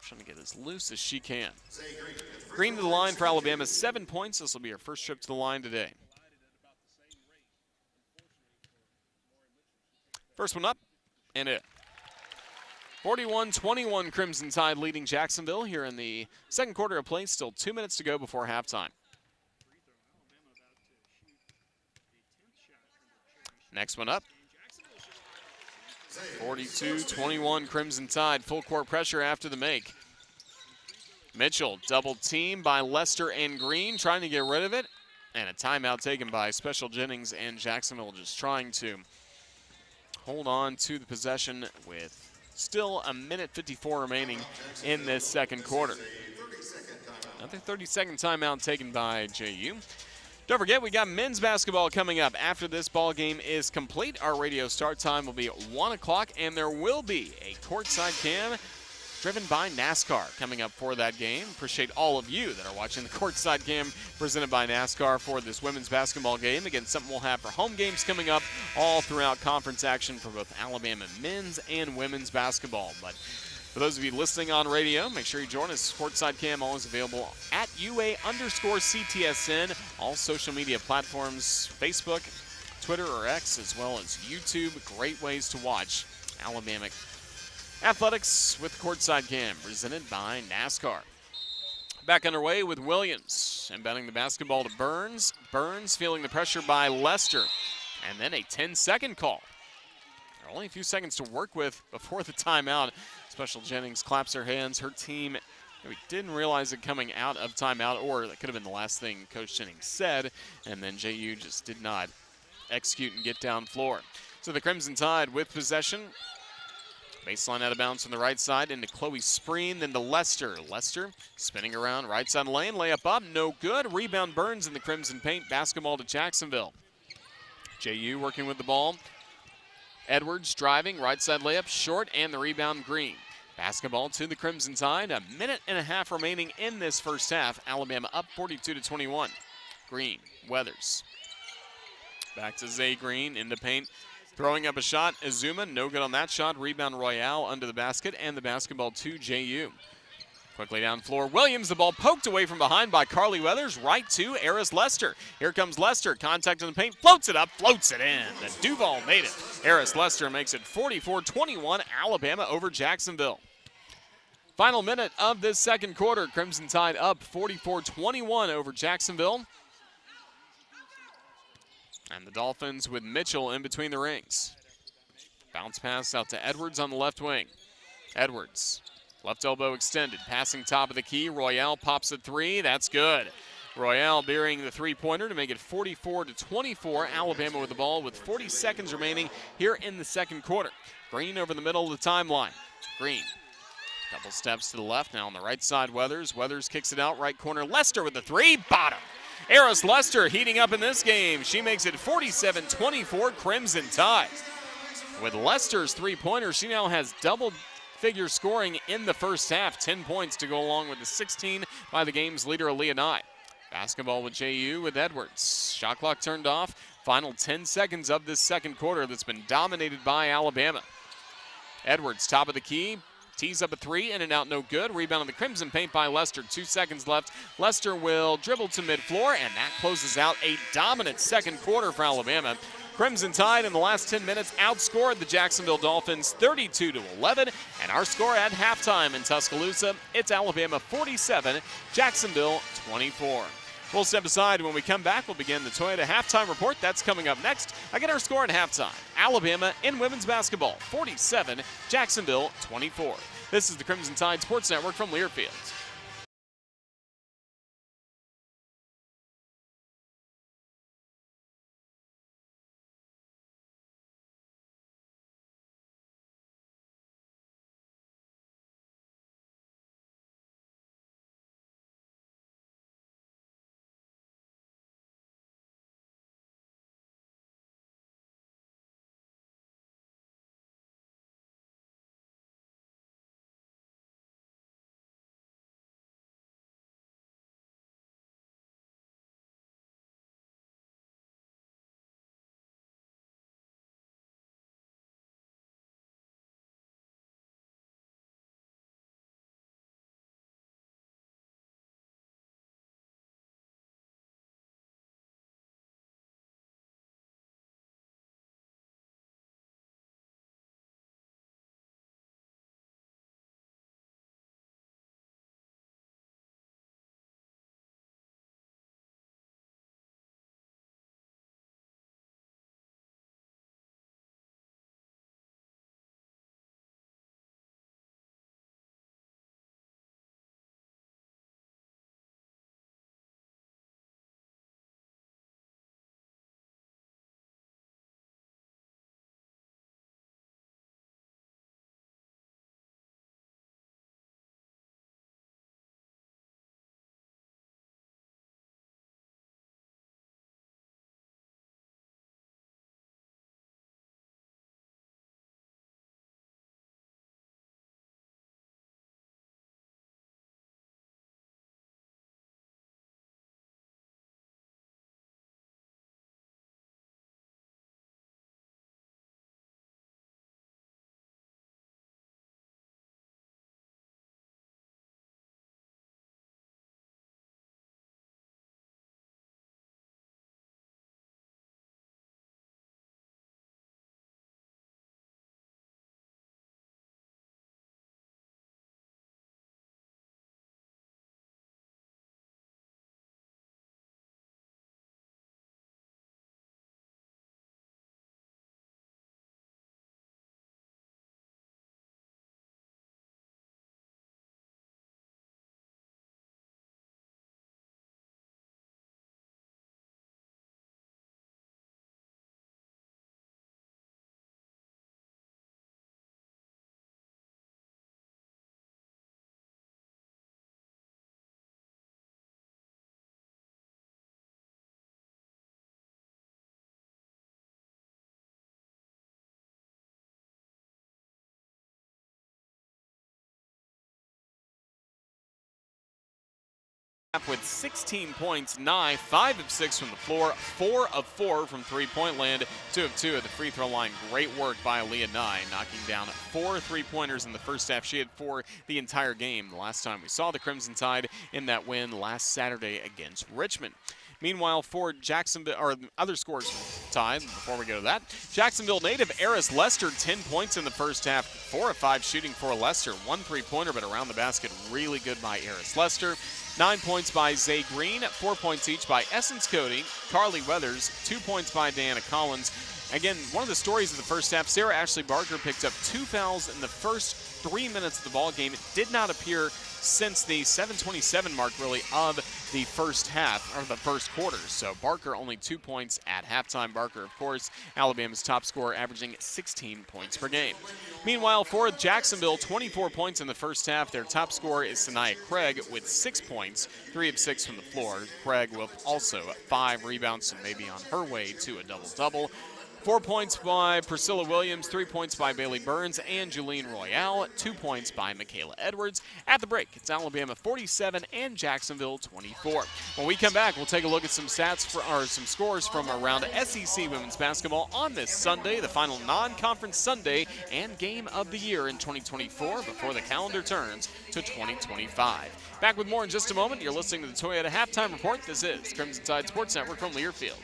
trying to get as loose as she can. Green to the line for Alabama, 7 points. This will be her first trip to the line today. First one up, and it. 41-21 Crimson Tide leading Jacksonville here in the second quarter of play. Still 2 minutes to go before halftime. Next one up. 42-21 Crimson Tide. Full court pressure after the make. Mitchell double team by Lester and Green, trying to get rid of it. And a timeout taken by Special Jennings, and Jacksonville just trying to hold on to the possession with still a minute 54 remaining in this second quarter. Another 30-second timeout taken by JU. Don't forget, we got men's basketball coming up. After this ball game is complete, our radio start time will be at 1 o'clock, and there will be a courtside cam driven by NASCAR coming up for that game. Appreciate all of you that are watching the courtside cam presented by NASCAR for this women's basketball game. Again, something we'll have for home games coming up all throughout conference action for both Alabama men's and women's basketball. But for those of you listening on radio, make sure you join us. Courtside cam always available at UA_CTSN. All social media platforms, Facebook, Twitter, or X, as well as YouTube. Great ways to watch Alabama athletics with Courtside cam, presented by NASCAR. Back underway with Williams, inbounding the basketball to Burns. Burns feeling the pressure by Lester. And then a 10-second call. There are only a few seconds to work with before the timeout. Special Jennings claps her hands. Her team, we didn't realize it coming out of timeout, or that could have been the last thing Coach Jennings said, and then JU just did not execute and get down floor. So the Crimson Tide with possession. Baseline out of bounds from the right side into Chloe Spreen, then to Lester. Lester spinning around right side lane, layup up, no good. Rebound Burns in the Crimson paint, basketball to Jacksonville. JU working with the ball. Edwards driving, right side layup, short, and the rebound Green. Basketball to the Crimson Tide. A minute and a half remaining in this first half. Alabama up 42-21. Green, Weathers. Back to Zay Green in the paint. Throwing up a shot, Azuma, no good on that shot. Rebound Royale under the basket, and the basketball to JU. Quickly down floor, Williams, the ball poked away from behind by Carly Weathers, right to Eris Lester. Here comes Lester, contact in the paint, floats it up, floats it in. The Duval native. Eris Lester makes it 44-21, Alabama over Jacksonville. Final minute of this second quarter, Crimson Tide up 44-21 over Jacksonville. And the Dolphins with Mitchell in between the rings. Bounce pass out to Edwards on the left wing. Edwards, left elbow extended, passing top of the key. Royale pops a three, that's good. Royale burying the three-pointer to make it 44-24. Alabama with the ball with 40 seconds remaining here in the second quarter. Green over the middle of the timeline. Green, couple steps to the left, now on the right side, Weathers. Weathers kicks it out, right corner, Lester with the three, bottom. Eris Lester heating up in this game. She makes it 47-24 Crimson Tide. With Lester's three-pointer, she now has double-figure scoring in the first half. 10 points to go along with the 16 by the game's leader, Aaliyah Nye. Basketball with JU with Edwards. Shot clock turned off. Final 10 seconds of this second quarter that's been dominated by Alabama. Edwards, top of the key. Tees up a three, in and out, no good. Rebound on the Crimson paint by Lester. 2 seconds left. Lester will dribble to midfloor, and that closes out a dominant second quarter for Alabama. Crimson Tide in the last 10 minutes outscored the Jacksonville Dolphins 32-11, and our score at halftime in Tuscaloosa, it's Alabama 47, Jacksonville 24. We'll step aside. When we come back, we'll begin the Toyota halftime report. That's coming up next. Again, our score at halftime. Alabama in women's basketball, 47, Jacksonville 24. This is the Crimson Tide Sports Network from Learfield. with 16 points. Nye, 5 of 6 from the floor, 4 of 4 from three-point land, 2 of 2 at the free throw line. Great work by Aaliyah Nye, knocking down 4 three-pointers in the first half. She had 4 the entire game the last time we saw the Crimson Tide in that win last Saturday against Richmond. Meanwhile, for Jacksonville, or other scores from Tide, before we go to that, Jacksonville native Eris Lester, 10 points in the first half, 4 of 5 shooting for Lester, 1 three-pointer, but around the basket, really good by Eris Lester. 9 points by Zay Green, 4 points each by Essence Cody, Carly Weathers, 2 points by Diana Collins. Again, one of the stories of the first half, Sarah Ashley Barker picked up 2 fouls in the first 3 minutes of the ball game. It did not appear since the 7:27 mark, really, of the first half, or the first quarter. So Barker only 2 points at halftime. Barker, of course, Alabama's top scorer, averaging 16 points per game. Meanwhile, for Jacksonville, 24 points in the first half. Their top scorer is Sanaya Craig with 6 points, 3 of 6 from the floor. Craig with also 5 rebounds, so maybe on her way to a double-double. 4 points by Priscilla Williams, 3 points by Bailey Burns and Julene Royale, 2 points by Michaela Edwards. At the break, it's Alabama 47 and Jacksonville 24. When we come back, we'll take a look at some some scores from around SEC women's basketball on this Sunday, the final non-conference Sunday and game of the year in 2024 before the calendar turns to 2025. Back with more in just a moment. You're listening to the Toyota Halftime Report. This is Crimson Tide Sports Network from Learfield.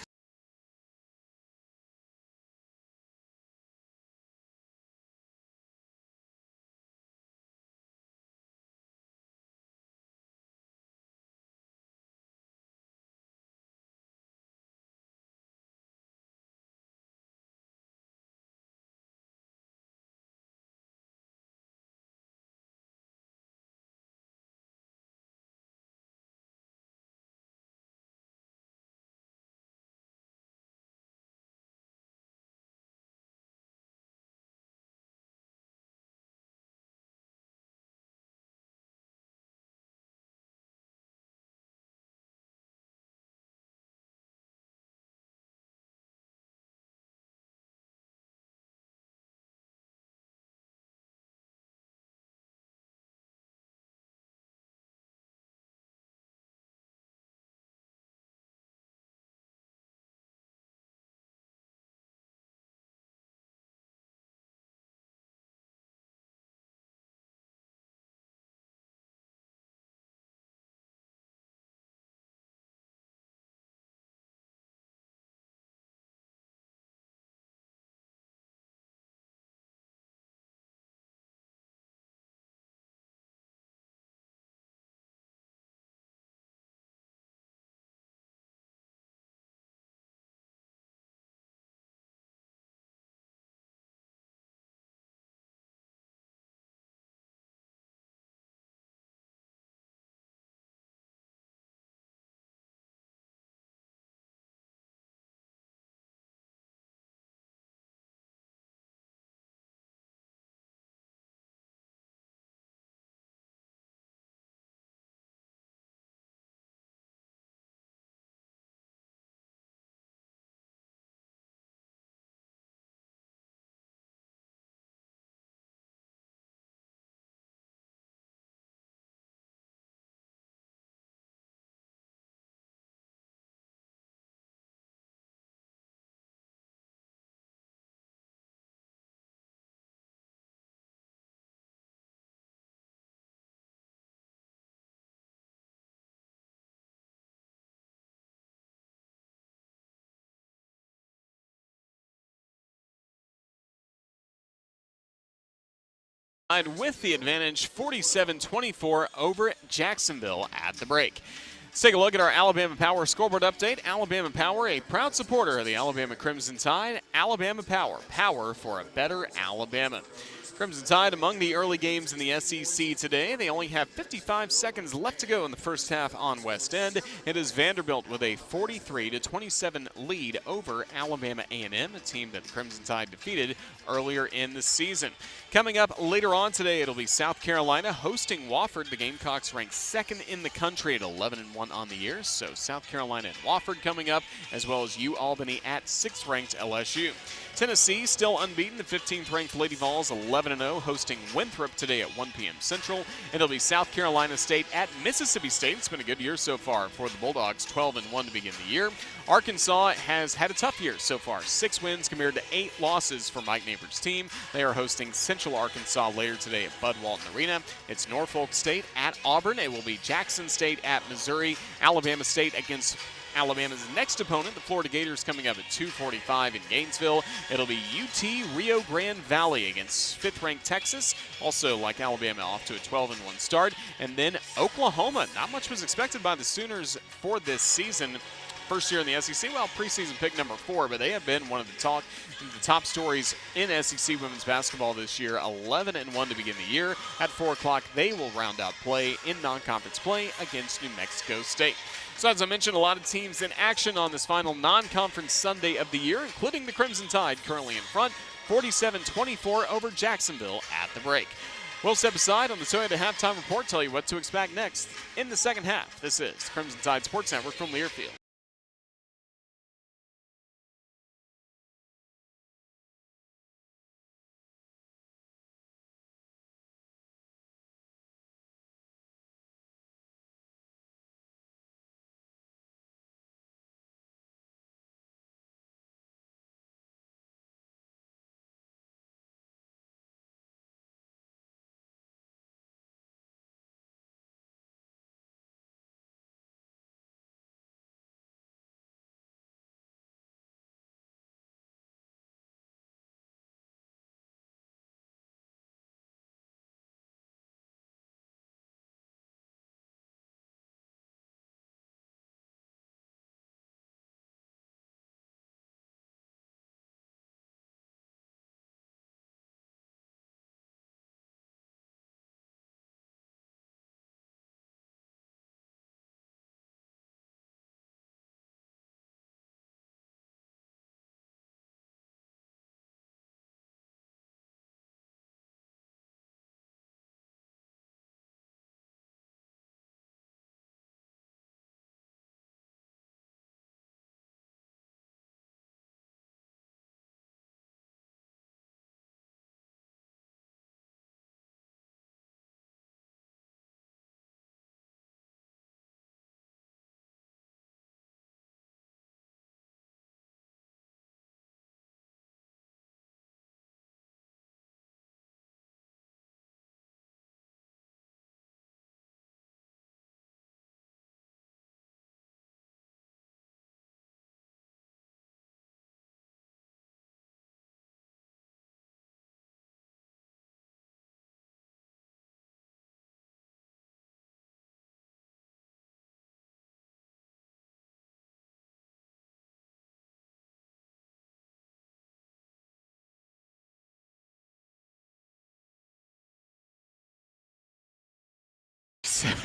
With the advantage, 47-24 over Jacksonville at the break. Let's take a look at our Alabama Power scoreboard update. Alabama Power, a proud supporter of the Alabama Crimson Tide. Alabama Power, power for a better Alabama. Crimson Tide among the early games in the SEC today. They only have 55 seconds left to go in the first half on West End. It is Vanderbilt with a 43-27 lead over Alabama A&M, a team that the Crimson Tide defeated earlier in the season. Coming up later on today, it'll be South Carolina hosting Wofford. The Gamecocks ranked second in the country at 11-1 on the year. So South Carolina and Wofford coming up, as well as UAlbany at 6th-ranked LSU. Tennessee still unbeaten. The 15th-ranked Lady Vols 11-0 7-0, hosting Winthrop today at 1 p.m. Central. And it'll be South Carolina State at Mississippi State. It's been a good year so far for the Bulldogs, 12-1 to begin the year. Arkansas has had a tough year so far, 6 wins compared to 8 losses for Mike Neighbors' team. They are hosting Central Arkansas later today at Bud Walton Arena. It's Norfolk State at Auburn. It will be Jackson State at Missouri. Alabama State against Alabama's next opponent, the Florida Gators, coming up at 2:45 in Gainesville. It'll be UT Rio Grande Valley against 5th-ranked Texas, also like Alabama off to a 12-1 start. And then Oklahoma. Not much was expected by the Sooners for this season. First year in the SEC, well, preseason pick number 4, but they have been one of the top stories in SEC women's basketball this year. 11-1 to begin the year. At 4 o'clock, they will round out play in non-conference play against New Mexico State. So as I mentioned, a lot of teams in action on this final non-conference Sunday of the year, including the Crimson Tide currently in front, 47-24 over Jacksonville at the break. We'll step aside on the Toyota Halftime Report, tell you what to expect next in the second half. This is Crimson Tide Sports Network from Learfield.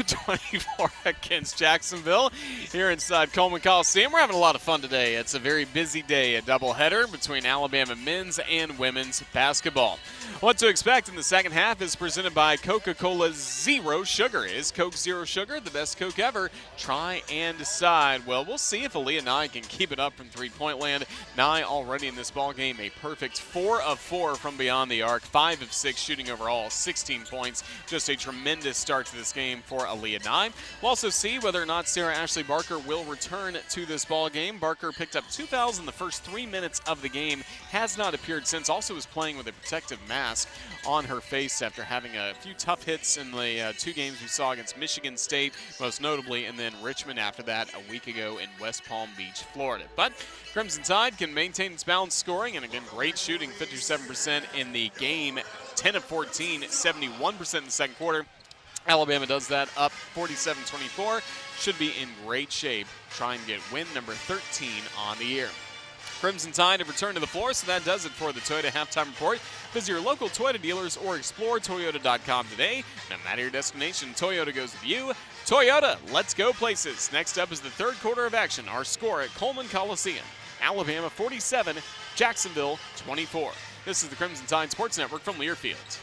.24 against Jacksonville here inside Coleman Coliseum. We're having a lot of fun today. It's a very busy day, a doubleheader between Alabama men's and women's basketball. What to expect in the second half is presented by Coca-Cola Zero Sugar. Is Coke Zero Sugar the best Coke ever? Try and decide. Well, we'll see if Aaliyah Nye can keep it up from three-point land. Nye already in this ball game, a perfect 4 of 4 from beyond the arc, 5 of 6 shooting overall, 16 points. Just a tremendous start to this game for Aaliyah Nye. We'll also see whether or not Sarah Ashley Barker will return to this ball game. Barker picked up 2 fouls in the first 3 minutes of the game, has not appeared since. Also is playing with a protective mask on her face after having a few tough hits in the 2 games we saw against Michigan State, most notably, and then Richmond after that a week ago in West Palm Beach, Florida. But Crimson Tide can maintain its balanced scoring, and again, great shooting, 57% in the game, 10 of 14, 71% in the second quarter. Alabama does that, up 47-24. Should be in great shape trying to get win number 13 on the year. Crimson Tide have returned to the floor, so that does it for the Toyota Halftime Report. Visit your local Toyota dealers or explore Toyota.com today. No matter your destination, Toyota goes with you. Toyota, let's go places. Next up is the third quarter of action. Our score at Coleman Coliseum. Alabama 47, Jacksonville 24. This is the Crimson Tide Sports Network from Learfield.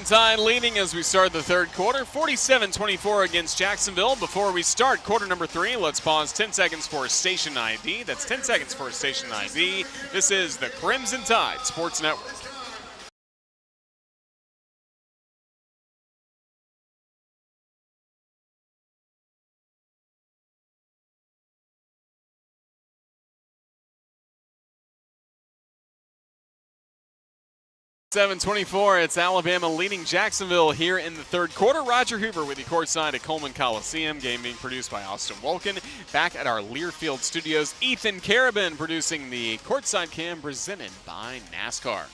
Tide leading as we start the third quarter, 47-24 against Jacksonville. Before we start quarter number 3, let's pause 10 seconds for station ID. That's 10 seconds for station ID. This is the Crimson Tide Sports Network. (7:24), it's Alabama leading Jacksonville here in the third quarter. Roger Hoover with you courtside at Coleman Coliseum. Game being produced by Austin Wolkin. Back at our Learfield studios, Ethan Carabin producing the courtside cam presented by NASCAR.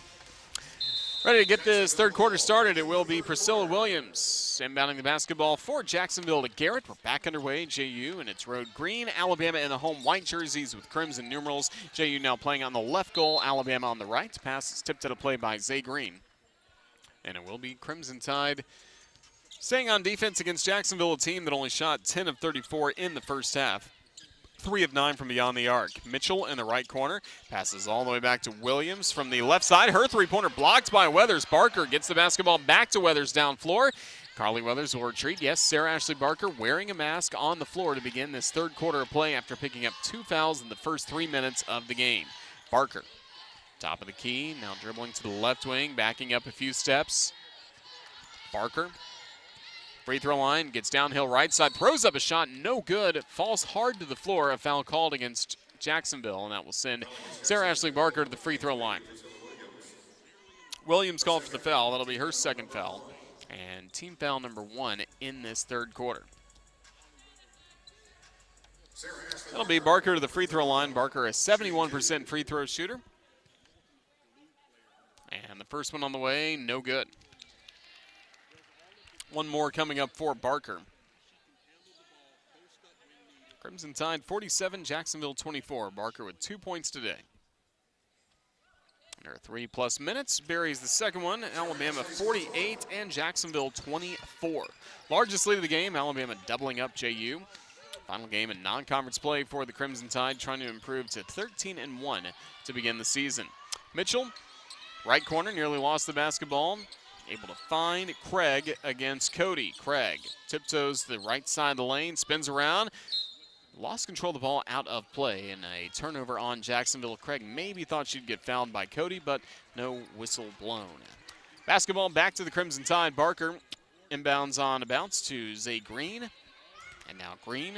Ready to get this third quarter started. It will be Priscilla Williams inbounding the basketball for Jacksonville to Garrett. We're back underway. JU in its road green. Alabama in the home white jerseys with crimson numerals. JU now playing on the left goal. Alabama on the right. Pass is tipped at a play by Zay Green. And it will be Crimson Tide staying on defense against Jacksonville, a team that only shot 10 of 34 in the first half. 3 of 9 from beyond the arc. Mitchell in the right corner. Passes all the way back to Williams from the left side. Her three-pointer blocked by Weathers. Barker gets the basketball back to Weathers down floor. Carly Weathers will retreat. Yes, Sarah Ashley Barker wearing a mask on the floor to begin this third quarter of play after picking up 2 fouls in the first 3 minutes of the game. Barker, top of the key, now dribbling to the left wing, backing up a few steps. Barker. Free throw line, gets downhill right side, throws up a shot, no good, falls hard to the floor. A foul called against Jacksonville, and that will send Sarah Ashley Barker to the free throw line. Williams called for the foul. That'll be her second foul, and team foul number 1 in this third quarter. That'll be Barker to the free throw line. Barker, a 71% free throw shooter. And the first one on the way, no good. One more coming up for Barker. Crimson Tide 47, Jacksonville 24. Barker with 2 points today. Under 3+ minutes, buries the second one. Alabama 48 and Jacksonville 24. Largest lead of the game, Alabama doubling up JU. Final game in non-conference play for the Crimson Tide, trying to improve to 13-1 to begin the season. Mitchell, right corner, nearly lost the basketball. Able to find Craig against Cody. Craig tiptoes to the right side of the lane, spins around, lost control of the ball out of play, and a turnover on Jacksonville. Craig maybe thought she'd get fouled by Cody, but no whistle blown. Basketball back to the Crimson Tide. Barker inbounds on a bounce to Zay Green, and now Green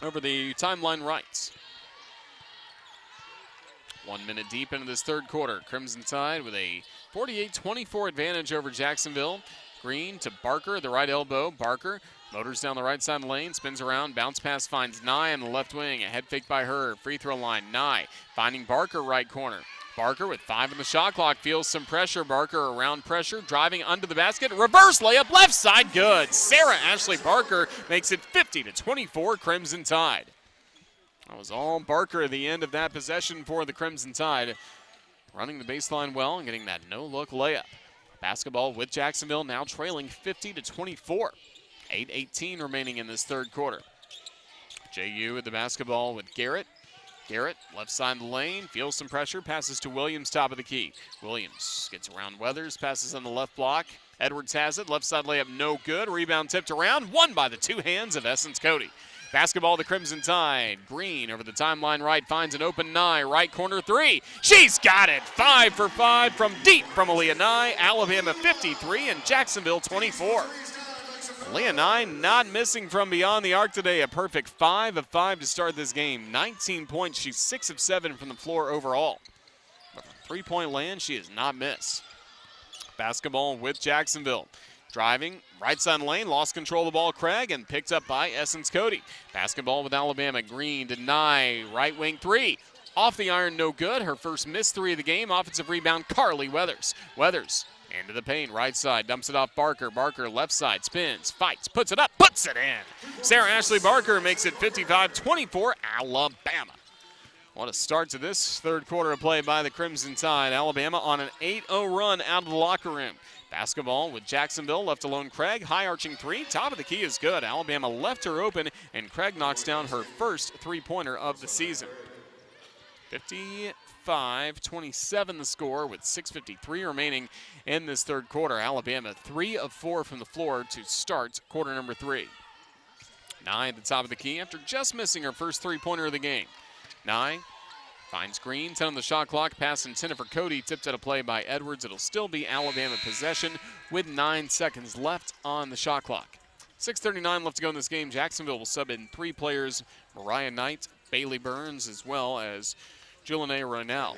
over the timeline right. 1 minute deep into this third quarter. Crimson Tide with a 48-24 advantage over Jacksonville. Green to Barker, the right elbow. Barker motors down the right side of the lane, spins around, bounce pass finds Nye on the left wing. A head fake by her, free throw line. Nye finding Barker right corner. Barker with 5 on the shot clock, feels some pressure. Barker around pressure, driving under the basket. Reverse layup, left side, good. Sarah Ashley Barker makes it 50-24 Crimson Tide. That was all Barker at the end of that possession for the Crimson Tide. Running the baseline well and getting that no-look layup. Basketball with Jacksonville now trailing 50-24. 8:18 remaining in this third quarter. JU with the basketball with Garrett. Garrett, left side of the lane, feels some pressure, passes to Williams, top of the key. Williams gets around Weathers, passes on the left block. Edwards has it, left side layup no good. Rebound tipped around, won by the 2 hands of Essence Cody. Basketball, the Crimson Tide. Green over the timeline right, finds an open Nye. Right corner 3. She's got it. 5 for 5 from deep from Aaliyah Nye. Alabama 53 and Jacksonville 24. Aaliyah Nye not missing from beyond the arc today. A perfect 5 of 5 to start this game. 19 points. She's 6 of 7 from the floor overall. But from three-point land, she has not missed. Basketball with Jacksonville. Driving, right side lane, lost control of the ball, Craig, and picked up by Essence Cody. Basketball with Alabama. Green to Nye, right wing 3. Off the iron, no good. Her first missed 3 of the game. Offensive rebound, Carly Weathers. Weathers into the paint, right side, dumps it off Barker. Barker left side, spins, fights, puts it up, puts it in. Sarah Ashley Barker makes it 55-24, Alabama. What a start to this third quarter of play by the Crimson Tide. Alabama on an 8-0 run out of the locker room. Basketball with Jacksonville, left alone Craig, high arching 3, top of the key is good. Alabama left her open, and Craig knocks down her first three-pointer of the season. 55-27 the score with 6:53 remaining in this third quarter. Alabama 3 of 4 from the floor to start quarter number 3. Nye at the top of the key after just missing her first three-pointer of the game. Nye finds Green, 10 on the shot clock, pass intended for Cody, tipped out of play by Edwards. It'll still be Alabama possession with 9 seconds left on the shot clock. 6:39 left to go in this game. Jacksonville will sub in 3 players, Mariah Knight, Bailey Burns, as well as Julianne Ronell.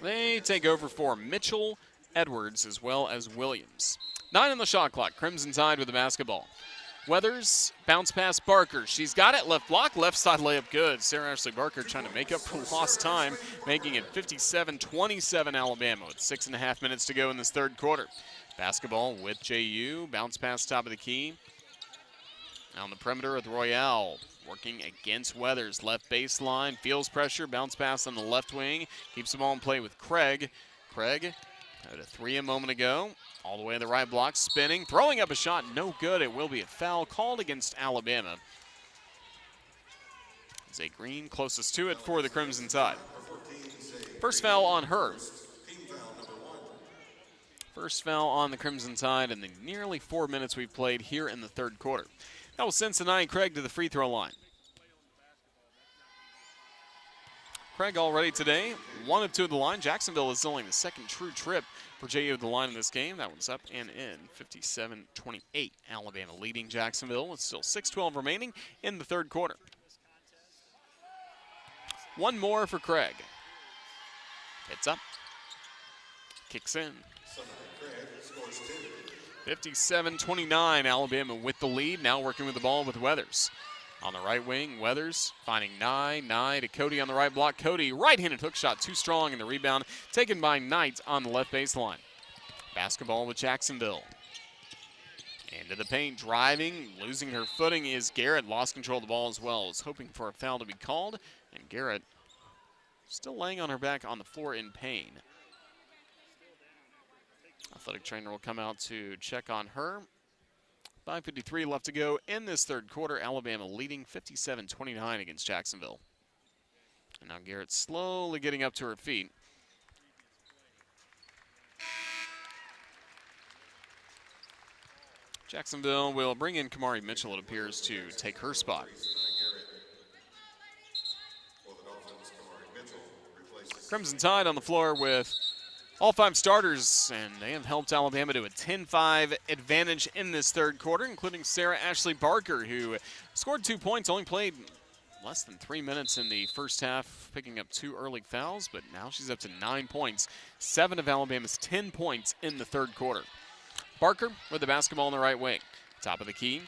They take over for Mitchell, Edwards, as well as Williams. 9 on the shot clock. Crimson Tide with the basketball. Weathers, bounce pass Barker. She's got it, left block, left side layup good. Sarah Ashley Barker trying to make up for lost time, making it 57-27 Alabama with 6.5 minutes to go in this third quarter. Basketball with JU, bounce pass top of the key. Now on the perimeter with Royale, working against Weathers. Left baseline, feels pressure, bounce pass on the left wing. Keeps the ball in play with Craig. Craig had a 3 a moment ago. All the way to the right block, spinning, throwing up a shot, no good. It will be a foul called against Alabama. Zay Green closest to it for the Crimson Tide. First foul on her. First foul on the Crimson Tide in the nearly 4 minutes we've played here in the third quarter. That will send Sinai Craig to the free throw line. Craig already today, 1 of 2 at the line. Jacksonville is only the second true trip for JU at the line in this game. That one's up and in. 57-28. Alabama leading Jacksonville with still 6:12 remaining in the third quarter. One more for Craig. It's up. Kicks in. 57-29. Alabama with the lead. Now working with the ball with Weathers. On the right wing, Weathers finding Nye. Nye to Cody on the right block. Cody, right-handed hook shot, too strong, in the rebound taken by Knight on the left baseline. Basketball with Jacksonville. Into the paint, driving, losing her footing is Garrett. Lost control of the ball as well. Was hoping for a foul to be called, and Garrett still laying on her back on the floor in pain. Athletic trainer will come out to check on her. 5:53 left to go in this third quarter. Alabama leading 57-29 against Jacksonville. And now Garrett slowly getting up to her feet. Jacksonville will bring in Kamari Mitchell, it appears, to take her spot. Crimson Tide on the floor with all 5 starters, and they have helped Alabama to a 10-5 advantage in this third quarter, including Sarah Ashley Barker, who scored 2 points, only played less than 3 minutes in the first half, picking up 2 early fouls, but now she's up to 9 points, 7 of Alabama's 10 points in the third quarter. Barker with the basketball on the right wing. Top of the key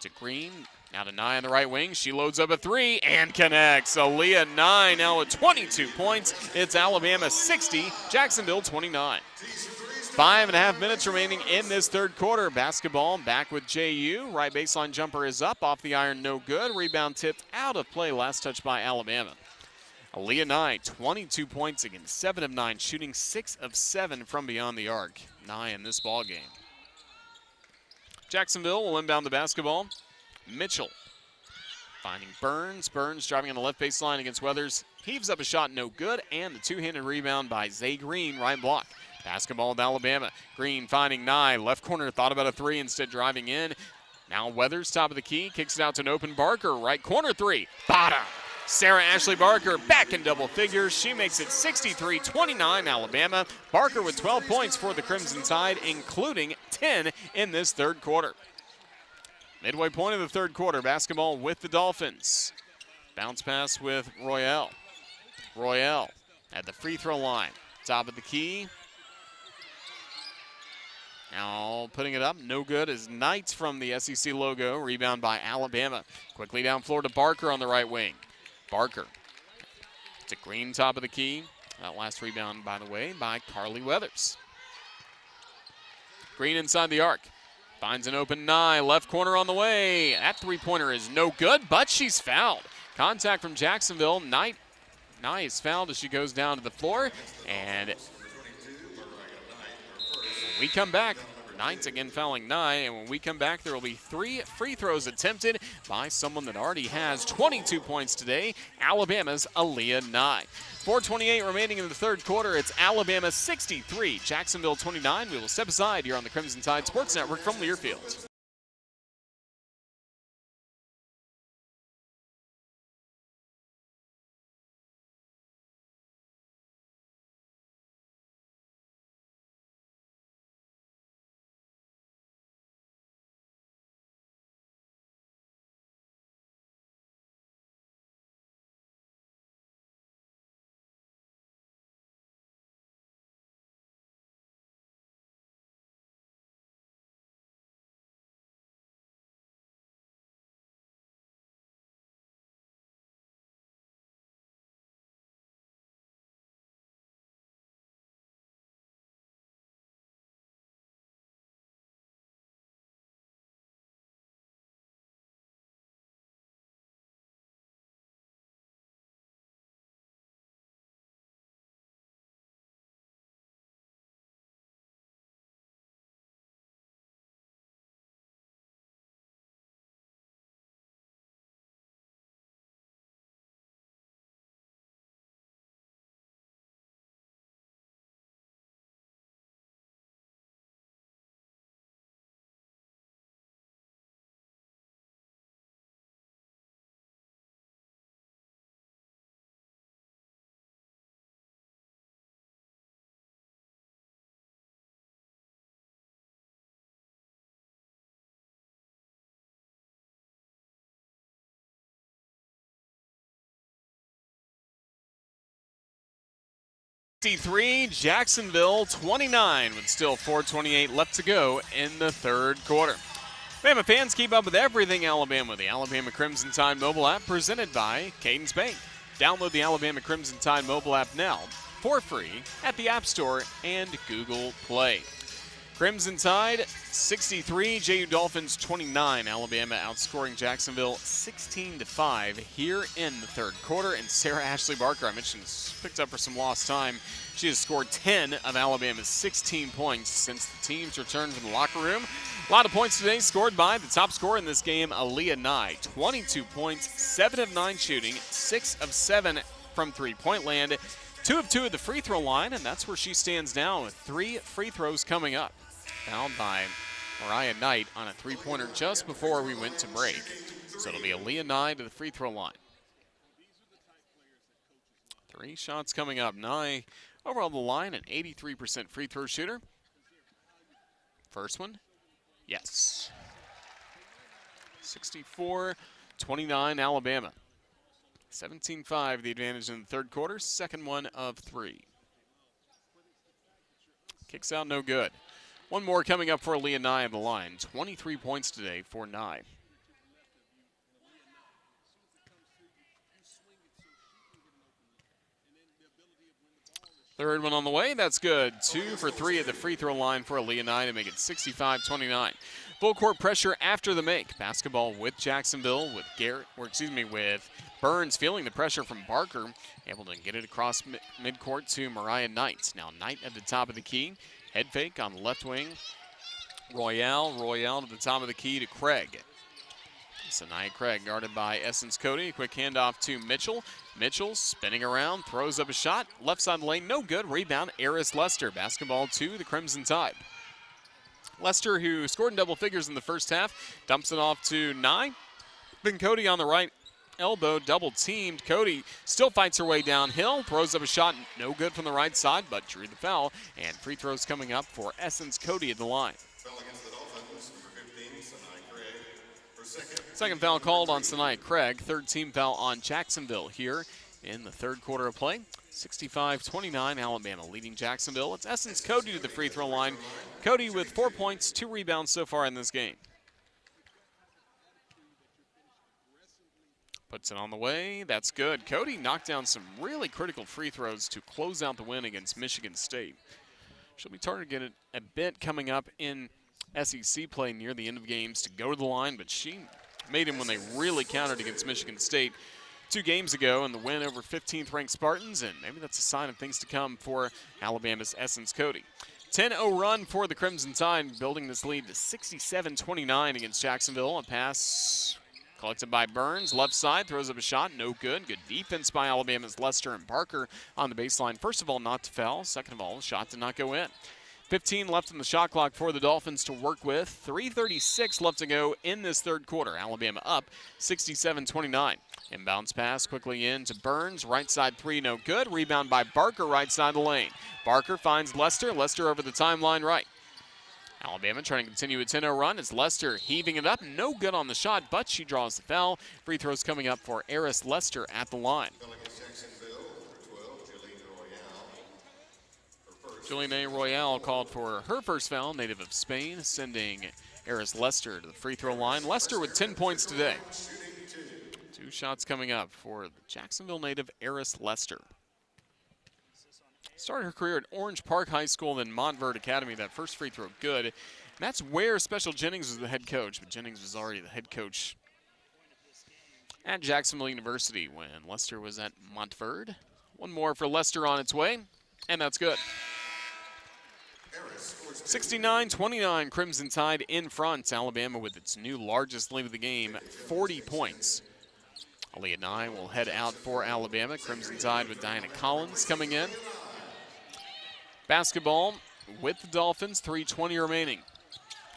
to Green. Now to Nye on the right wing. She loads up a 3 and connects. Aaliyah Nye now with 22 points. It's Alabama 60, Jacksonville 29. 5.5 minutes remaining in this third quarter. Basketball back with JU. Right baseline jumper is up. Off the iron, no good. Rebound tipped out of play. Last touch by Alabama. Aaliyah Nye, 22 points against 7 of 9, shooting 6 of 7 from beyond the arc. Nye in this ball game. Jacksonville will inbound the basketball. Mitchell finding Burns. Burns driving on the left baseline against Weathers. Heaves up a shot, no good, and the two-handed rebound by Zay Green, right block. Basketball with Alabama. Green finding Nye. Left corner, thought about a 3, instead driving in. Now Weathers, top of the key, kicks it out to an open Barker. Right corner 3, bottom. Sarah Ashley Barker back in double figures. She makes it 63-29 Alabama. Barker with 12 points for the Crimson Tide, including 10 in this third quarter. Midway point of the third quarter, basketball with the Dolphins. Bounce pass with Royale. Royale at the free throw line. Top of the key. Now putting it up, no good, is Knights from the SEC logo. Rebound by Alabama. Quickly down floor to Barker on the right wing. Barker to Green, top of the key. That last rebound, by the way, by Carly Weathers. Green inside the arc. Finds an open Nye, left corner on the way. That three-pointer is no good, but she's fouled. Contact from Jacksonville. Nye is fouled as she goes down to the floor. And we come back. Knight again fouling Nye, and when we come back, there will be 3 free throws attempted by someone that already has 22 points today, Alabama's Aaliyah Nye. 4:28 remaining in the third quarter. It's Alabama 63, Jacksonville 29. We will step aside here on the Crimson Tide Sports Network from Learfield. Jacksonville 29 with still 4:28 left to go in the third quarter. Bama fans, keep up with everything Alabama with the Alabama Crimson Tide mobile app presented by Cadence Bank. Download the Alabama Crimson Tide mobile app now for free at the App Store and Google Play. Crimson Tide 63, JU Dolphins 29. Alabama outscoring Jacksonville 16-5 here in the third quarter. And Sarah Ashley Barker, I mentioned, picked up for some lost time. She has scored 10 of Alabama's 16 points since the teams returned from the locker room. A lot of points today scored by the top scorer in this game, Aaliyah Nye. 22 points, 7 of 9 shooting, 6 of 7 from three-point land, 2 of 2 at the free throw line, and that's where she stands now with 3 free throws coming up. Fouled by Mariah Knight on a three-pointer just before we went to break. So it'll be Aaliyah Nye to the free throw line. 3 shots coming up. Nye over on the line, an 83% free throw shooter. First one, yes. 64-29 Alabama. 17-5 the advantage in the third quarter. Second one of 3. Kicks out, no good. One more coming up for Aaliyah Nye on the line. 23 points today for Nye. Third one on the way. That's good. 2 for 3 at the free throw line for Aaliyah Nye to make it 65-29. Full court pressure after the make. Basketball with Jacksonville, with Burns feeling the pressure from Barker, able to get it across midcourt to Mariah Knight. Now Knight at the top of the key. Head fake on the left wing. Royale to the top of the key to Craig. Sanaya Craig guarded by Essence Cody. Quick handoff to Mitchell. Mitchell spinning around, throws up a shot. Left side of the lane, no good. Rebound, Eris Lester. Basketball to the Crimson Tide. Lester, who scored in double figures in the first half, dumps it off to Nye. Then Cody on the right elbow, double teamed. Cody still fights her way downhill, throws up a shot, no good from the right side, but drew the foul. And free throws coming up for Essence Cody at the line. Second foul called on Sanaya Craig. Third team foul on Jacksonville here in the third quarter of play. 65-29, Alabama leading Jacksonville. It's Essence Cody to the free throw line. Cody with 4 points, 2 rebounds so far in this game. Puts it on the way. That's good. Cody knocked down some really critical free throws to close out the win against Michigan State. She'll be targeted a bit coming up in SEC play near the end of games to go to the line, but she made him when they really countered against Michigan State 2 games ago in the win over 15th-ranked Spartans, and maybe that's a sign of things to come for Alabama's Essence Cody. 10-0 run for the Crimson Tide, building this lead to 67-29 against Jacksonville. A pass collected by Burns, left side, throws up a shot, no good. Good defense by Alabama's Lester and Barker on the baseline. First of all, not to foul. Second of all, the shot did not go in. 15 left in the shot clock for the Dolphins to work with. 3:36 left to go in this third quarter. Alabama up 67-29. Inbounds pass quickly in to Burns. Right side three, no good. Rebound by Barker, right side of the lane. Barker finds Lester. Lester over the timeline right. Alabama trying to continue a 10-0 run. It's Lester heaving it up. No good on the shot, but she draws the foul. Free throws coming up for Eris Lester at the line. Juliana Royale called for her first foul, native of Spain, sending Eris Lester to the free throw line. Lester with 10 points today. 2 shots coming up for the Jacksonville native Eris Lester. Started her career at Orange Park High School, then Montverde Academy. That first free throw good. And that's where Special Jennings was the head coach, but Jennings was already the head coach at Jacksonville University when Lester was at Montverde. One more for Lester on its way, and that's good. 69-29, Crimson Tide in front. Alabama with its new largest lead of the game, 40 points. Aaliyah Nye will head out for Alabama. Crimson Tide with Diana Collins coming in. Basketball with the Dolphins, 3:20 remaining.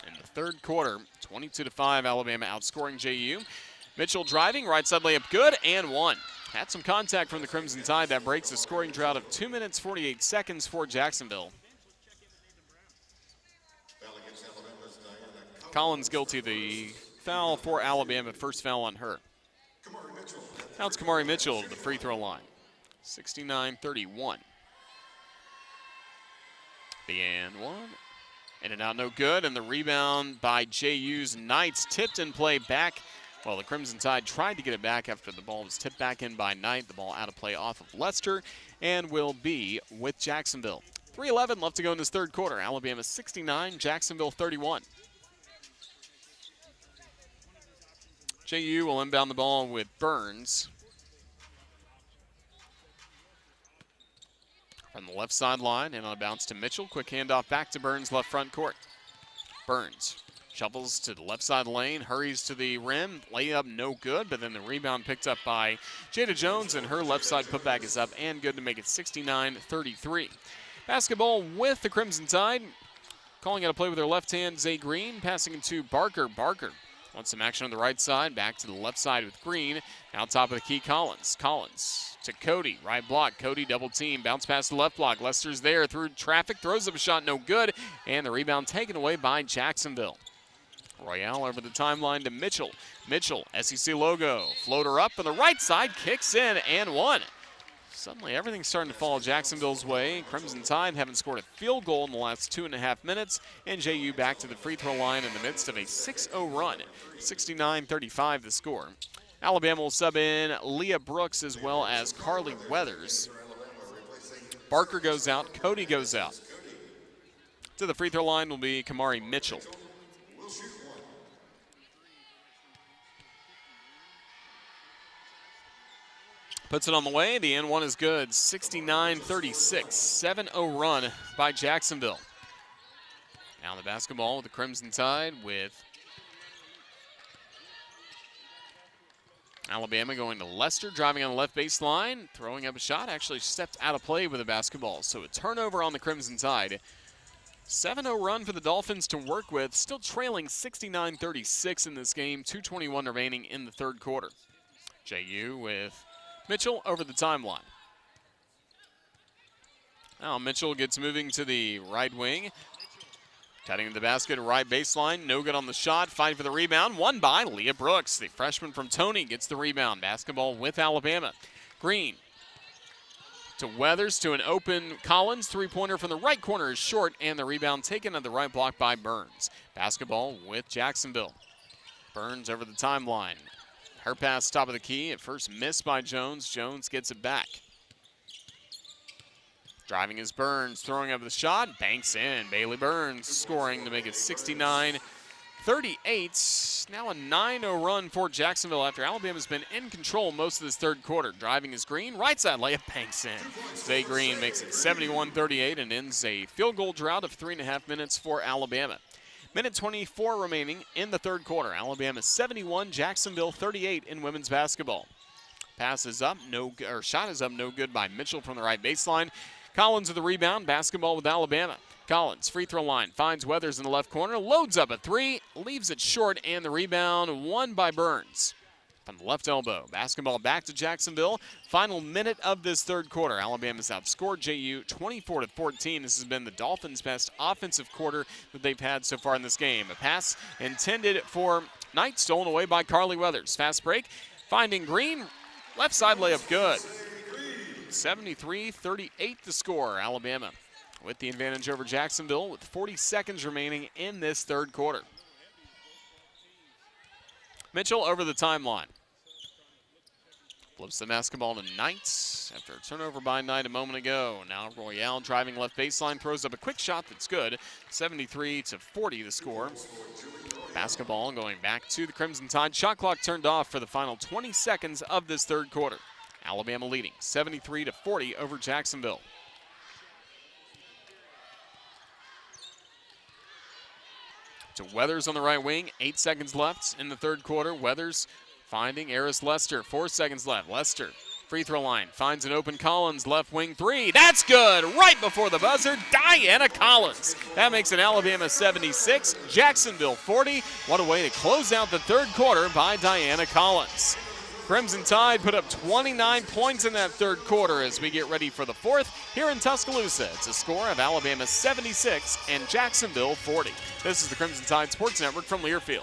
In the third quarter, 22-5, Alabama outscoring JU. Mitchell driving, right side layup good, and one. Had some contact from the Crimson Tide. That breaks a scoring drought of 2 minutes, 48 seconds for Jacksonville. Collins guilty of the foul for Alabama, first foul on her. Now it's Kamari Mitchell to the free throw line. 69-31. The and one. In and out, no good. And the rebound by JU's Knights, tipped in play back. Well, the Crimson Tide tried to get it back after the ball was tipped back in by Knight. The ball out of play off of Lester and will be with Jacksonville. 3:11 left to go in this third quarter. Alabama 69, Jacksonville 31. JU will inbound the ball with Burns. From the left sideline and on a bounce to Mitchell. Quick handoff back to Burns, left front court. Burns shovels to the left side lane, hurries to the rim. Layup no good, but then the rebound picked up by Jada Jones, and her left side putback is up and good to make it 69-33. Basketball with the Crimson Tide. Calling out a play with her left hand, Zay Green. Passing it to Barker. Barker wants some action on the right side. Back to the left side with Green. Now top of the key, Collins. Collins to Cody. Right block. Cody double team. Bounce past the left block. Lester's there through traffic. Throws up a shot. No good. And the rebound taken away by Jacksonville. Royale over the timeline to Mitchell. Mitchell, SEC logo. Floater up on the right side. Kicks in and one. Suddenly everything's starting to fall Jacksonville's way. Crimson Tide haven't scored a field goal in the last 2.5 minutes. And JU back to the free throw line in the midst of a 6-0 run. 69-35 the score. Alabama will sub in Leah Brooks as well as Carly Weathers. Barker goes out. Cody goes out. To the free throw line will be Kamari Mitchell. Puts it on the way. The N1 is good. 69-36. 7-0 run by Jacksonville. Now the basketball with the Crimson Tide with Alabama going to Lester, driving on the left baseline, throwing up a shot. Actually stepped out of play with the basketball. So a turnover on the Crimson Tide. 7-0 run for the Dolphins to work with. Still trailing 69-36 in this game. 2:21 remaining in the third quarter. JU with Mitchell over the timeline. Now Mitchell gets moving to the right wing. Cutting to the basket, right baseline. No good on the shot. Fighting for the rebound. Won by Leah Brooks. The freshman from Tony gets the rebound. Basketball with Alabama. Green to Weathers to an open Collins. Three-pointer from the right corner is short, and the rebound taken at the right block by Burns. Basketball with Jacksonville. Burns over the timeline. Her pass top of the key. At first missed by Jones. Jones gets it back. Driving is Burns, throwing up the shot, banks in. Bailey Burns scoring to make it 69-35. 38. Now a 9-0 run for Jacksonville after Alabama's been in control most of this third quarter. Driving is Green. Right side layup banks in. Zay Green makes it 71-38 and ends a field goal drought of 3.5 minutes for Alabama. Minute 24 remaining in the third quarter. Alabama 71, Jacksonville 38 in women's basketball. Pass is up, shot is up, no good by Mitchell from the right baseline. Collins with the rebound, basketball with Alabama. Collins, free throw line, finds Weathers in the left corner, loads up a three, leaves it short, and the rebound won by Burns. From the left elbow, basketball back to Jacksonville. Final minute of this third quarter. Alabama's outscored JU 24-14. This has been the Dolphins' best offensive quarter that they've had so far in this game. A pass intended for Knight, stolen away by Carly Weathers. Fast break, finding Green, left side layup good. 73-38 the score. Alabama with the advantage over Jacksonville with 40 seconds remaining in this third quarter. Mitchell over the timeline. Flips the basketball to Knight after a turnover by Knight a moment ago. Now Royale driving left baseline, throws up a quick shot that's good. 73-40 the score. Basketball going back to the Crimson Tide. Shot clock turned off for the final 20 seconds of this third quarter. Alabama leading 73-40 over Jacksonville. To Weathers on the right wing, 8 seconds left in the third quarter. Weathers finding Eris Lester, 4 seconds left. Lester, free throw line, finds an open Collins, left wing three. That's good, right before the buzzer, Diana Collins. That makes it Alabama 76, Jacksonville 40. What a way to close out the third quarter by Diana Collins. Crimson Tide put up 29 points in that third quarter as we get ready for the fourth. Here in Tuscaloosa, it's a score of Alabama 76 and Jacksonville 40. This is the Crimson Tide Sports Network from Learfield.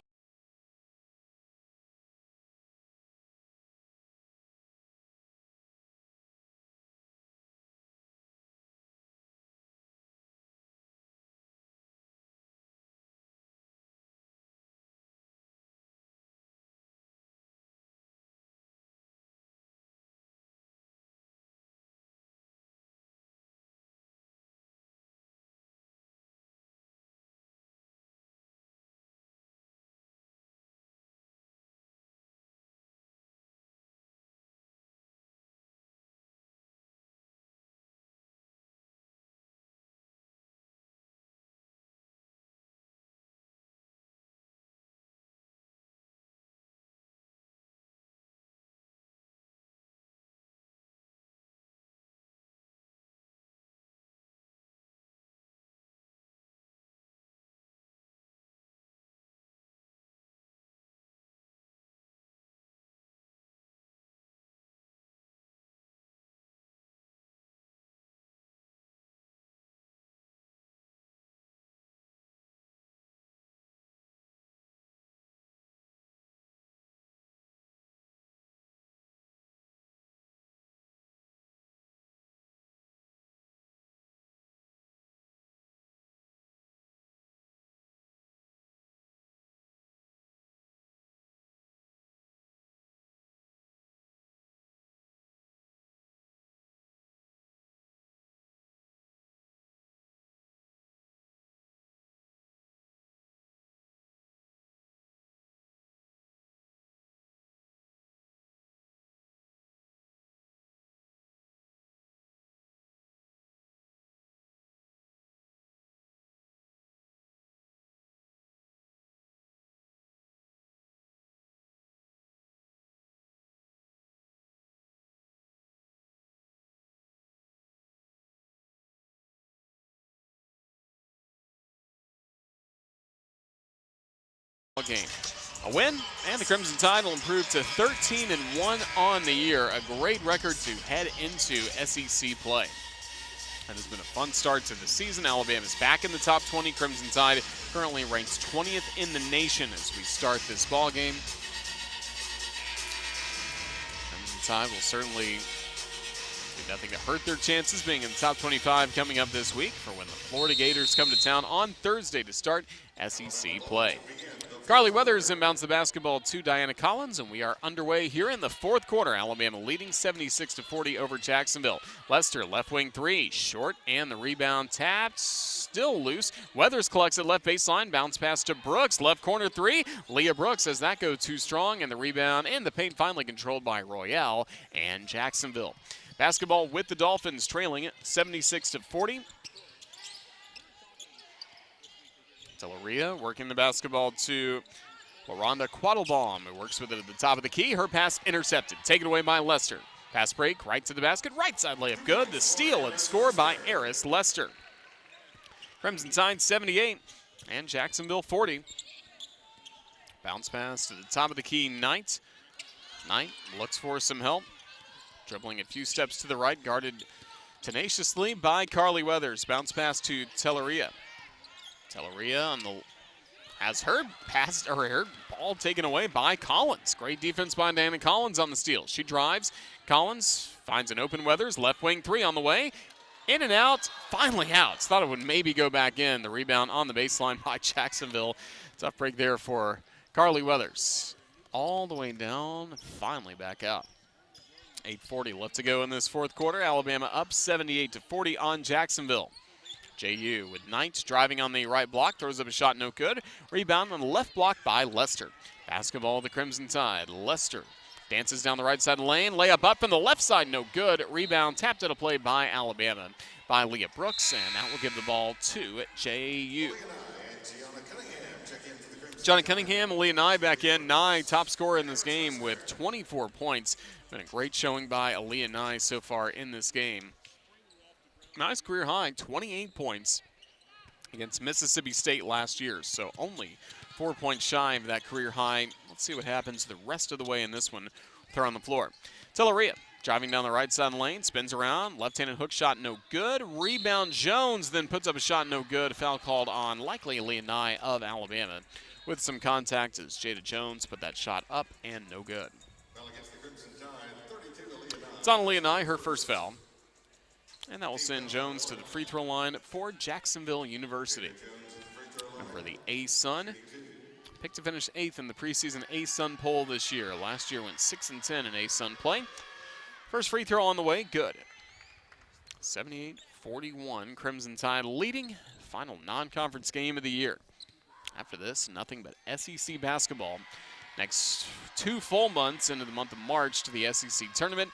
Game. A win, and the Crimson Tide will improve to 13-1 on the year. A great record to head into SEC play. That has been a fun start to the season. Alabama's back in the top 20. Crimson Tide currently ranks 20th in the nation as we start this ball game. Crimson Tide will certainly do nothing to hurt their chances being in the top 25 coming up this week for when the Florida Gators come to town on Thursday to start SEC play. Carly Weathers inbounds the basketball to Diana Collins, and we are underway here in the fourth quarter. Alabama leading 76-40 over Jacksonville. Lester, left wing three, short, and the rebound tapped, still loose. Weathers collects it left baseline, bounce pass to Brooks, left corner three. Leah Brooks says that go too strong, and the rebound and the paint finally controlled by Royale and Jacksonville. Basketball with the Dolphins trailing it 76-40. Teleria working the basketball to LaRonda Quattlebaum, who works with it at the top of the key. Her pass intercepted, taken away by Lester. Pass break, right to the basket, right side layup good. The steal and score by Eris Lester. Crimson Tide 78 and Jacksonville 40. Bounce pass to the top of the key, Knight. Knight looks for some help. Dribbling a few steps to the right, guarded tenaciously by Carly Weathers. Bounce pass to Teleria. Teleria has her pass or her ball taken away by Collins. Great defense by Diana Collins on the steal. She drives. Collins finds an open Weathers. Left wing three on the way. In and out. Finally out. Thought it would maybe go back in. The rebound on the baseline by Jacksonville. Tough break there for Carly Weathers. All the way down. Finally back out. 8:40 left to go in this fourth quarter. Alabama up 78-40 on Jacksonville. JU with Knight driving on the right block, throws up a shot, no good. Rebound on the left block by Lester. Basketball the Crimson Tide. Lester dances down the right side of the lane, layup up from the left side, no good. Rebound tapped out of play by Alabama by Leah Brooks, and that will give the ball to JU. Johnny Cunningham and Leah Nye back in. Nye, top scorer in this game with 24 points. Been a great showing by Aaliyah Nye so far in this game. Nice career high, 28 points against Mississippi State last year, so only 4 points shy of that career high. Let's see what happens the rest of the way in this one with her on the floor. Teleria driving down the right side of the lane, spins around, left-handed hook shot, no good. Rebound Jones then puts up a shot, no good. Foul called on likely Leah Nye of Alabama with some contact as Jada Jones put that shot up and no good. It's on Leah Nye, her first foul. And that will send Jones to the free throw line for Jacksonville University. Remember the A-Sun picked to finish 8th in the preseason A-Sun poll this year. Last year went 6-10 in A-Sun play. First free throw on the way, good. 78-41, Crimson Tide leading. Final non-conference game of the year. After this, nothing but SEC basketball. Next 2 full months into the month of March to the SEC tournament.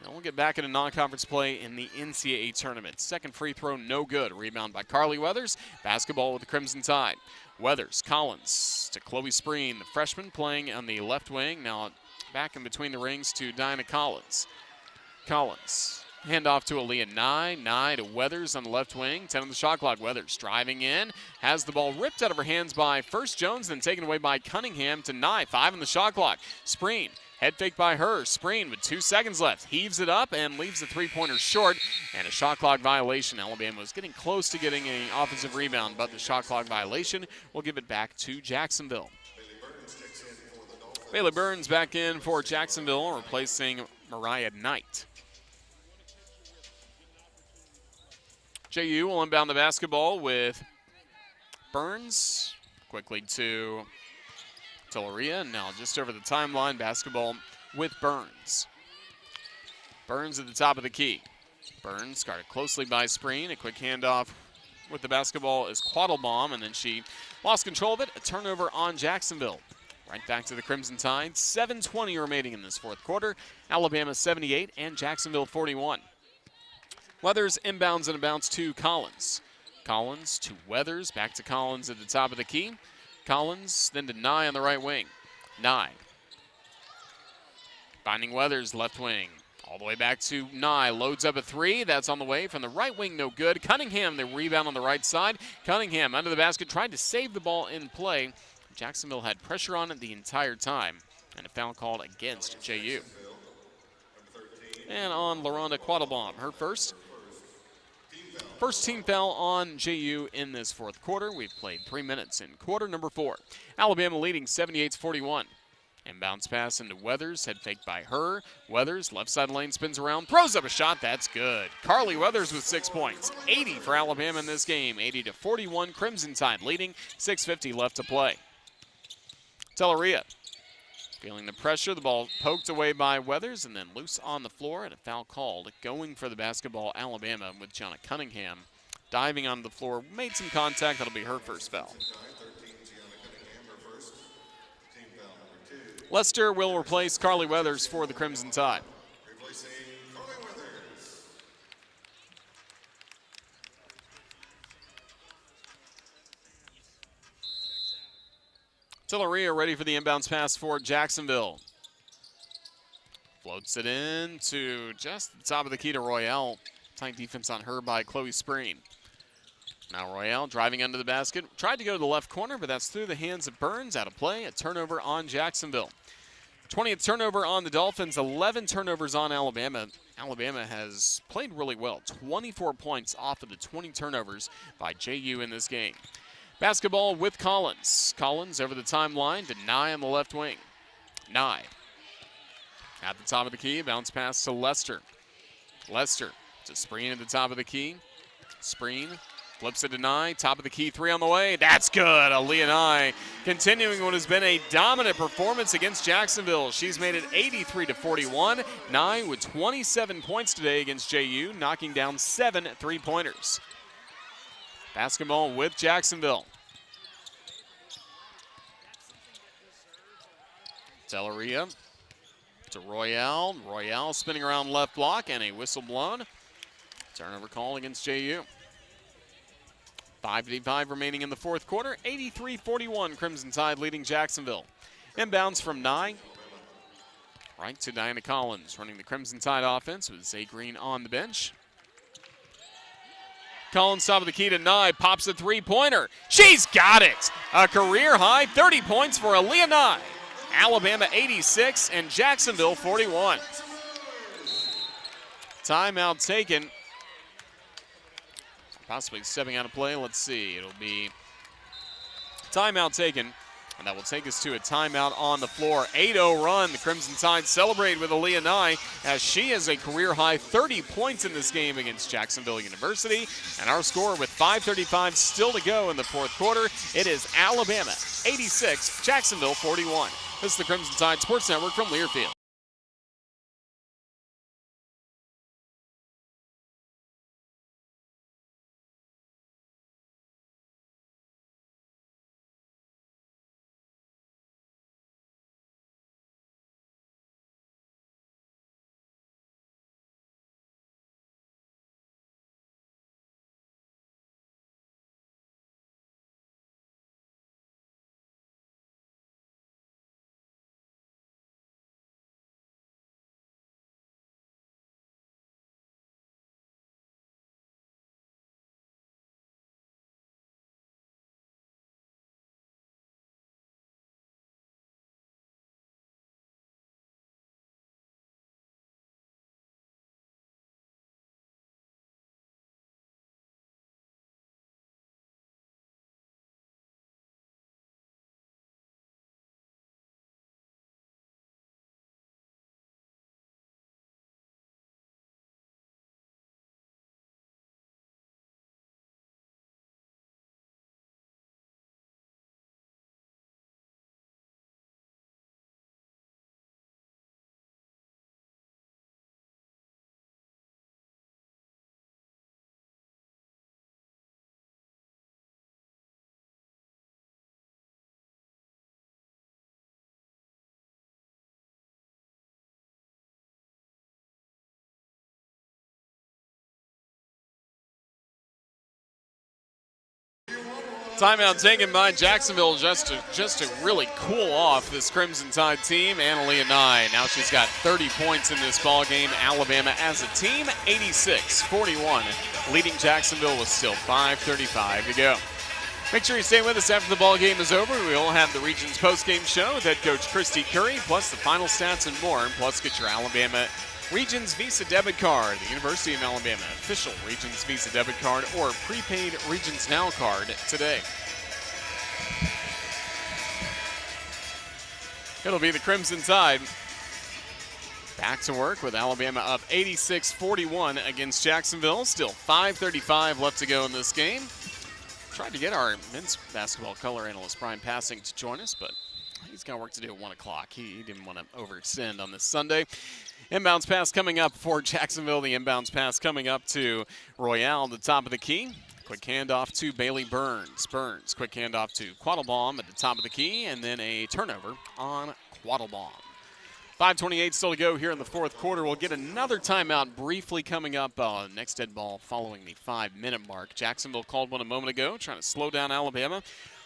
And we'll get back into non-conference play in the NCAA tournament. Second free throw, no good. Rebound by Carly Weathers. Basketball with the Crimson Tide. Weathers, Collins to Chloe Spreen, the freshman playing on the left wing. Now back in between the rings to Diana Collins. Collins, handoff to Aaliyah Nye. Nye to Weathers on the left wing. 10 on the shot clock. Weathers driving in. Has the ball ripped out of her hands by first Jones, then taken away by Cunningham to Nye. 5 on the shot clock. Spreen. Head fake by her. Spreen with 2 seconds left. Heaves it up and leaves the three-pointer short. And a shot clock violation. Alabama was getting close to getting an offensive rebound, but the shot clock violation will give it back to Jacksonville. Bailey Burns back in for Jacksonville, replacing Mariah Knight. JU will inbound the basketball with Burns. Quickly to Teleria, now just over the timeline, basketball with Burns. Burns at the top of the key. Burns guarded closely by Spreen. A quick handoff with the basketball is Quattlebaum, and then she lost control of it. A turnover on Jacksonville. Right back to the Crimson Tide. 7:20 remaining in this fourth quarter. Alabama 78 and Jacksonville 41. Weathers inbounds and a bounce to Collins. Collins to Weathers, back to Collins at the top of the key. Collins, then to Nye on the right wing. Nye. Finding Weathers, left wing. All the way back to Nye. Loads up a 3. That's on the way from the right wing, no good. Cunningham, the rebound on the right side. Cunningham under the basket, tried to save the ball in play. Jacksonville had pressure on it the entire time. And a foul called against JU. And on LaRonda Quattlebaum, her first team foul on JU in this fourth quarter. We've played 3 minutes in quarter number 4. Alabama leading 78-41. Inbounds pass into Weathers, head faked by her. Weathers, left side lane, spins around, throws up a shot, that's good. Carly Weathers with 6 points. 80 for Alabama in this game, 80-41, Crimson Tide leading, 6:50 left to play. Telleria feeling the pressure. The ball poked away by Weathers and then loose on the floor, and a foul called. Going for the basketball, Alabama, with Gianna Cunningham diving onto the floor. Made some contact. That'll be her first foul. Lester will replace Carly Weathers for the Crimson Tide. Telleria ready for the inbounds pass for Jacksonville. Floats it in to just the top of the key to Royale. Tight defense on her by Chloe Spreen. Now Royale driving under the basket. Tried to go to the left corner, but that's through the hands of Burns. Out of play, a turnover on Jacksonville. 20th turnover on the Dolphins, 11 turnovers on Alabama. Alabama has played really well. 24 points off of the 20 turnovers by JU in this game. Basketball with Collins. Collins over the timeline to Nye on the left wing. Nye at the top of the key, bounce pass to Lester. Lester to Spreen at the top of the key. Spreen flips it to Nye, top of the key, three on the way. That's good. Aaliyah Nye continuing what has been a dominant performance against Jacksonville. She's made it 83-41. Nye with 27 points today against JU, knocking down 7 3-pointers. Basketball with Jacksonville. Telleria to Royale. Royale spinning around left block and a whistle blown. Turnover call against JU. 5:55 remaining in the fourth quarter. 83-41 Crimson Tide leading Jacksonville. Inbounds from Nye. Right to Diana Collins running the Crimson Tide offense with Zay Green on the bench. Collins top of the key to Nye, pops a three-pointer. She's got it! A career-high 30 points for Aaliyah Nye. Alabama 86 and Jacksonville 41. Timeout taken. Possibly stepping out of play. Let's see. It'll be timeout taken. And that will take us to a timeout on the floor. 8-0 run. The Crimson Tide celebrate with Aaliyah Nye as she has a career-high 30 points in this game against Jacksonville University. And our score with 5:35 still to go in the fourth quarter. It is Alabama 86, Jacksonville 41. This is the Crimson Tide Sports Network from Learfield. Timeout taken by Jacksonville just to really cool off this Crimson Tide team. Aaliyah Nye, now she's got 30 points in this ball game. Alabama as a team, 86-41, leading Jacksonville with still 5:35 to go. Make sure you stay with us after the ball game is over. We will have the Regions postgame show with head coach Christy Curry, plus the final stats and more. Plus, get your Alabama Regions Visa debit card, the University of Alabama official Regions Visa debit card, or prepaid Regions Now card today. It'll be the Crimson Tide back to work with Alabama up 86-41 against Jacksonville. Still 5:35 left to go in this game. Tried to get our men's basketball color analyst Brian Passing to join us, but he's he's got work to do at 1 o'clock. He didn't want to overextend on this Sunday. Inbounds pass coming up for Jacksonville. The inbounds pass coming up to Royale, the top of the key. Quick handoff to Bailey Burns. Burns, quick handoff to Quattlebaum at the top of the key, and then a turnover on Quattlebaum. 5:28 still to go here in the fourth quarter. We'll get another timeout briefly coming up. Next dead ball following the 5-minute mark. Jacksonville called one a moment ago, trying to slow down Alabama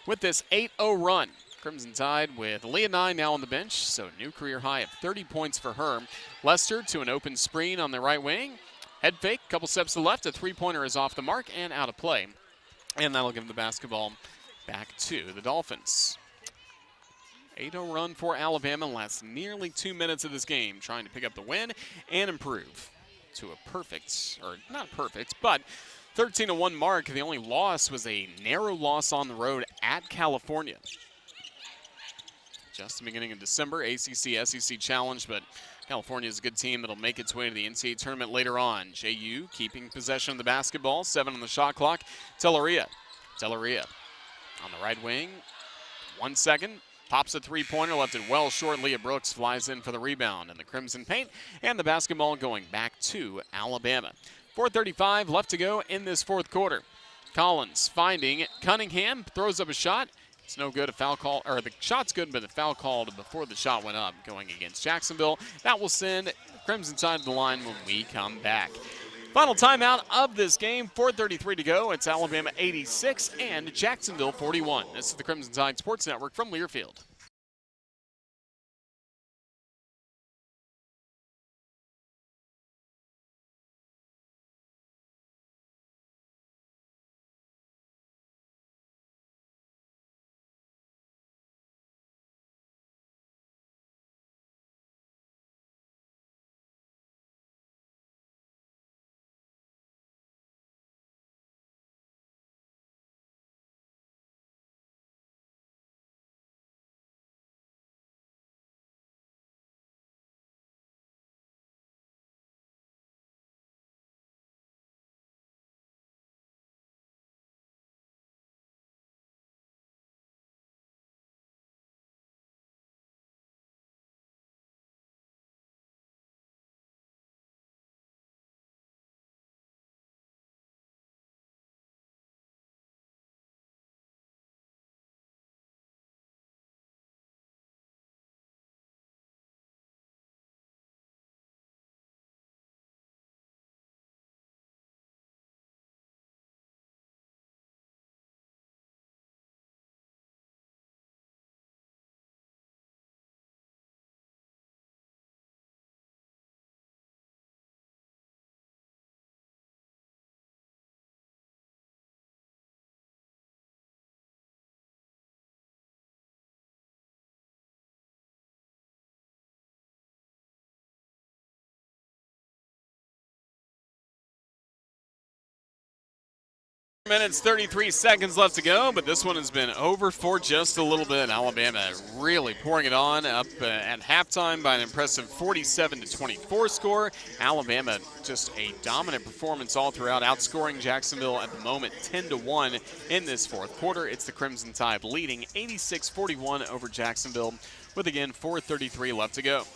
with this 8-0 run. Crimson Tide with Leah Nye now on the bench, so new career high of 30 points for her. Lester to an open screen on the right wing. Head fake, couple steps to the left. A three-pointer is off the mark and out of play. And that'll give the basketball back to the Dolphins. 8-0 run for Alabama. Last nearly 2 minutes of this game, trying to pick up the win and improve to a perfect, or not perfect, but 13-1 mark. The only loss was a narrow loss on the road at California. Just the beginning of December, ACC, SEC challenge, but California is a good team that'll make its way to the NCAA tournament later on. JU keeping possession of the basketball, 7 on the shot clock. Telleria on the right wing, 1 second. Pops a three-pointer, left it well short. Leah Brooks flies in for the rebound in the crimson paint, and the basketball going back to Alabama. 4:35 left to go in this fourth quarter. Collins finding Cunningham, throws up a shot. It's no good, a foul call, or the shot's good, but the foul called before the shot went up going against Jacksonville. That will send Crimson Tide to the line when we come back. Final timeout of this game, 4:33 to go. It's Alabama 86 and Jacksonville 41. This is the Crimson Tide Sports Network from Learfield. Minutes, 33 seconds left to go, but this one has been over for just a little bit. Alabama really pouring it on up at halftime by an impressive 47-24 score. Alabama just a dominant performance all throughout, outscoring Jacksonville at the moment 10-1 in this fourth quarter. It's the Crimson Tide leading 86-41 over Jacksonville with, again, 4:33 left to go.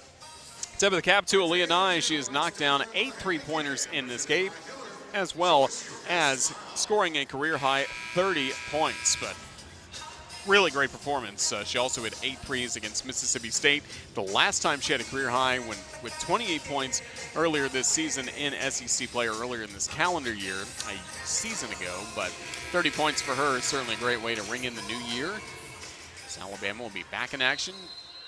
Tip of the cap to Aaliyah Nye. She has knocked down 8 three-pointers in this game, as well as scoring a career-high 30 points. But really great performance. She also had 8 threes against Mississippi State. The last time she had a career high with 28 points earlier this season in SEC play, or earlier in this calendar year, a season ago. But 30 points for her is certainly a great way to ring in the new year. So Alabama will be back in action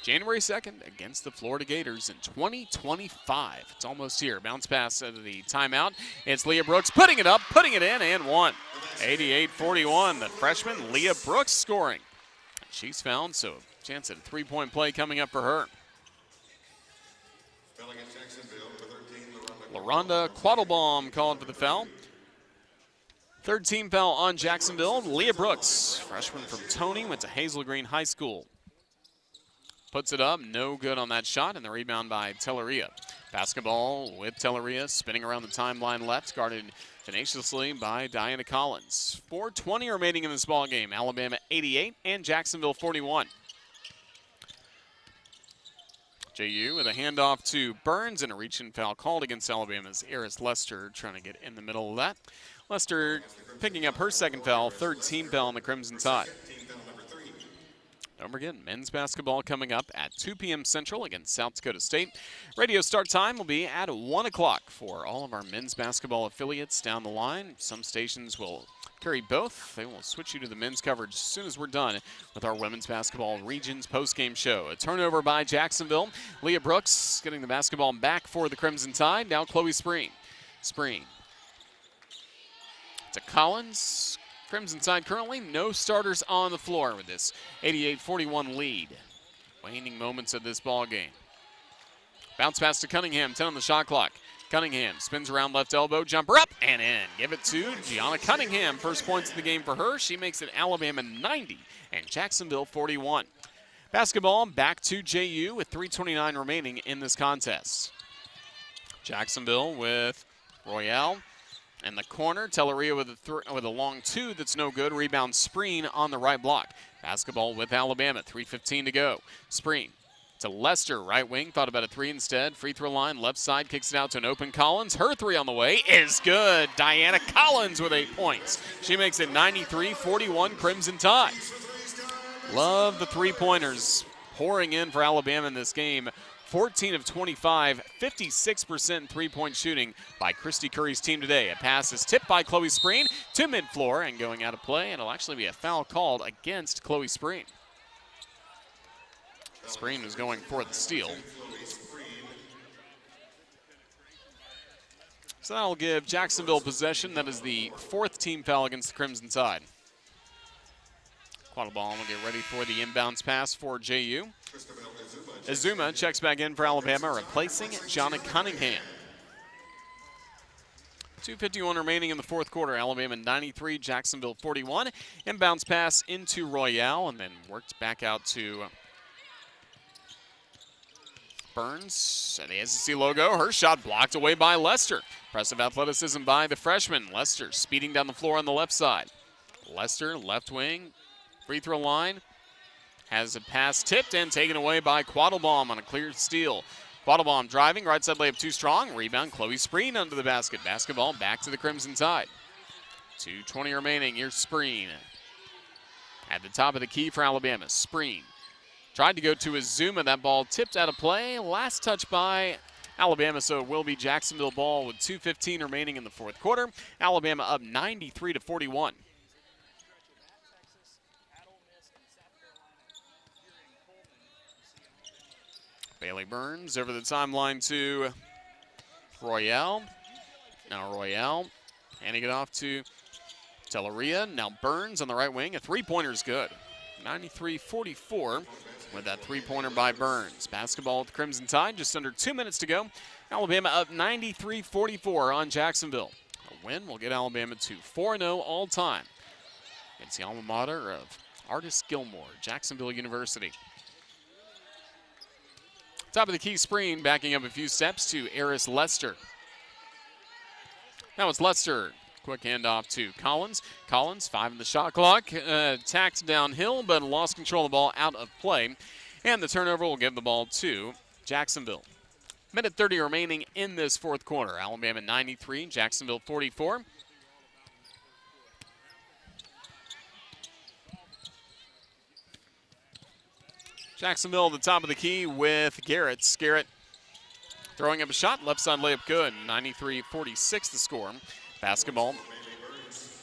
January 2nd against the Florida Gators in 2025. It's almost here. Bounce pass to the timeout. It's Leah Brooks putting it up, putting it in, and one. 88-41. The freshman Leah Brooks scoring. She's fouled, so chance at a three-point play coming up for her. LaRonda Quattlebaum called for the foul. Third team foul on Jacksonville. Leah Brooks, freshman from Tony, went to Hazel Green High School. Puts it up, no good on that shot, and the rebound by Telleria. Basketball with Telleria, spinning around the timeline left, guarded tenaciously by Diana Collins. 4:20 remaining in this ball game. Alabama 88 and Jacksonville 41. JU with a handoff to Burns and a reach-in foul called against Alabama's Eris Lester, trying to get in the middle of that. Lester picking up her second foul, third team foul on the Crimson Tide. Don't forget, men's basketball coming up at 2 p.m. Central against South Dakota State. Radio start time will be at 1 o'clock for all of our men's basketball affiliates down the line. Some stations will carry both. They will switch you to the men's coverage as soon as we're done with our women's basketball regions post-game show. A turnover by Jacksonville. Leah Brooks getting the basketball back for the Crimson Tide. Now Chloe Spreen. Spreen to Collins. Crimson Tide currently no starters on the floor with this 88-41 lead. Waning moments of this ball game. Bounce pass to Cunningham, 10 on the shot clock. Cunningham spins around left elbow, jumper up and in. Give it to Gianna Cunningham. First points of the game for her. She makes it Alabama 90 and Jacksonville 41. Basketball back to JU with 3:29 remaining in this contest. Jacksonville with Royale in the corner. Telleria with a long two that's no good. Rebound Spreen on the right block. Basketball with Alabama, 3:15 to go. Spreen to Lester, right wing, thought about a three instead. Free throw line, left side, kicks it out to an open Collins. Her three on the way is good. Diana Collins with 8 points. She makes it 93-41 Crimson Tide. Love the three-pointers pouring in for Alabama in this game. 14 of 25, 56% three-point shooting by Christy Curry's team today. A pass is tipped by Chloe Spreen to mid-floor and going out of play, and it'll actually be a foul called against Chloe Spreen. Spreen was going for the steal. So that'll give Jacksonville possession. That is the fourth team foul against the Crimson Tide. Quattlebaum will get ready for the inbounds pass for JU. Azuma checks back in for Alabama, replacing Gianna Cunningham. 2:51 remaining in the fourth quarter. Alabama 93, Jacksonville 41. Inbounds pass into Royale and then worked back out to Burns. And the SEC logo. Her shot blocked away by Lester. Impressive athleticism by the freshman. Lester speeding down the floor on the left side. Lester, left wing, free throw line. Has a pass tipped and taken away by Quattlebaum on a clear steal. Quattlebaum driving, right side layup too strong. Rebound, Chloe Spreen under the basket. Basketball back to the Crimson Tide. 2:20 remaining. Here's Spreen. At the top of the key for Alabama. Spreen tried to go to Azuma. That ball tipped out of play. Last touch by Alabama, so it will be Jacksonville ball with 2:15 remaining in the fourth quarter. Alabama up 93-41. Bailey Burns over the timeline to Royale. Now Royale handing it off to Telleria. Now Burns on the right wing. A three-pointer's good. 93-44 with that three-pointer by Burns. Basketball with the Crimson Tide. Just under 2 minutes to go. Alabama up 93-44 on Jacksonville. A win will get Alabama to 4-0 all time. It's the alma mater of Artis Gilmore, Jacksonville University. Top of the key, Spreen backing up a few steps to Eris Lester. Now it's Lester. Quick handoff to Collins. Collins, 5 in the shot clock. Attacked downhill, but lost control of the ball out of play. And the turnover will give the ball to Jacksonville. Minute 30 remaining in this fourth quarter. Alabama 93, Jacksonville 44. Jacksonville at the top of the key with Garrett. Garrett throwing up a shot. Left side layup good. 93-46 the score. Basketball.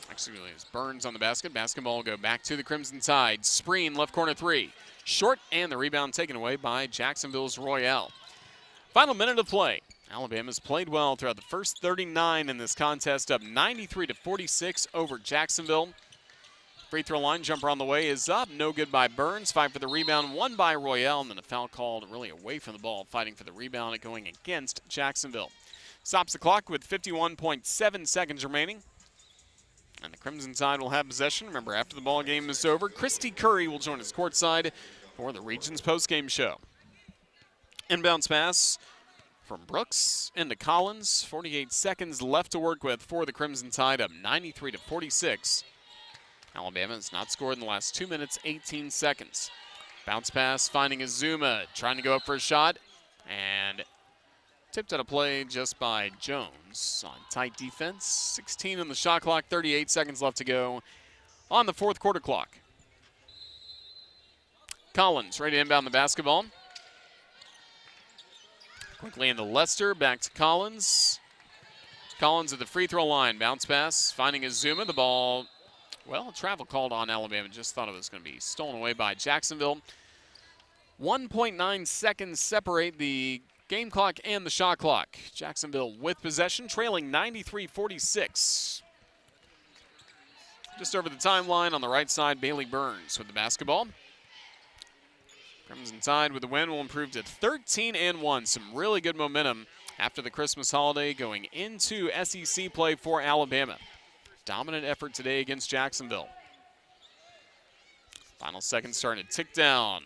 Actually, it's Burns on the basket. Basketball will go back to the Crimson Tide. Spreen, left corner three. Short, and the rebound taken away by Jacksonville's Royale. Final minute of play. Alabama's played well throughout the first 39 in this contest, up 93-46 over Jacksonville. Free throw line jumper on the way is up. No good by Burns. 5 for the rebound. 1 by Royale. And then a foul called really away from the ball. Fighting for the rebound and going against Jacksonville. Stops the clock with 51.7 seconds remaining. And the Crimson Tide will have possession. Remember, after the ball game is over, Christy Curry will join us courtside for the Regions postgame show. Inbounds pass from Brooks into Collins. 48 seconds left to work with for the Crimson Tide, up 93-46. Alabama has not scored in the last 2 minutes, 18 seconds. Bounce pass finding Azuma, trying to go up for a shot. And tipped out of play just by Jones on tight defense. 16 on the shot clock, 38 seconds left to go on the fourth quarter clock. Collins ready to inbound the basketball. Quickly into Lester, back to Collins. Collins at the free throw line, bounce pass, finding Azuma. The ball, well, travel called on Alabama. Just thought it was going to be stolen away by Jacksonville. 1.9 seconds separate the game clock and the shot clock. Jacksonville with possession, trailing 93-46. Just over the timeline on the right side, Bailey Burns with the basketball. Crimson Tide with the win will improve to 13-1. Some really good momentum after the Christmas holiday going into SEC play for Alabama. Dominant effort today against Jacksonville. Final seconds starting to tick down.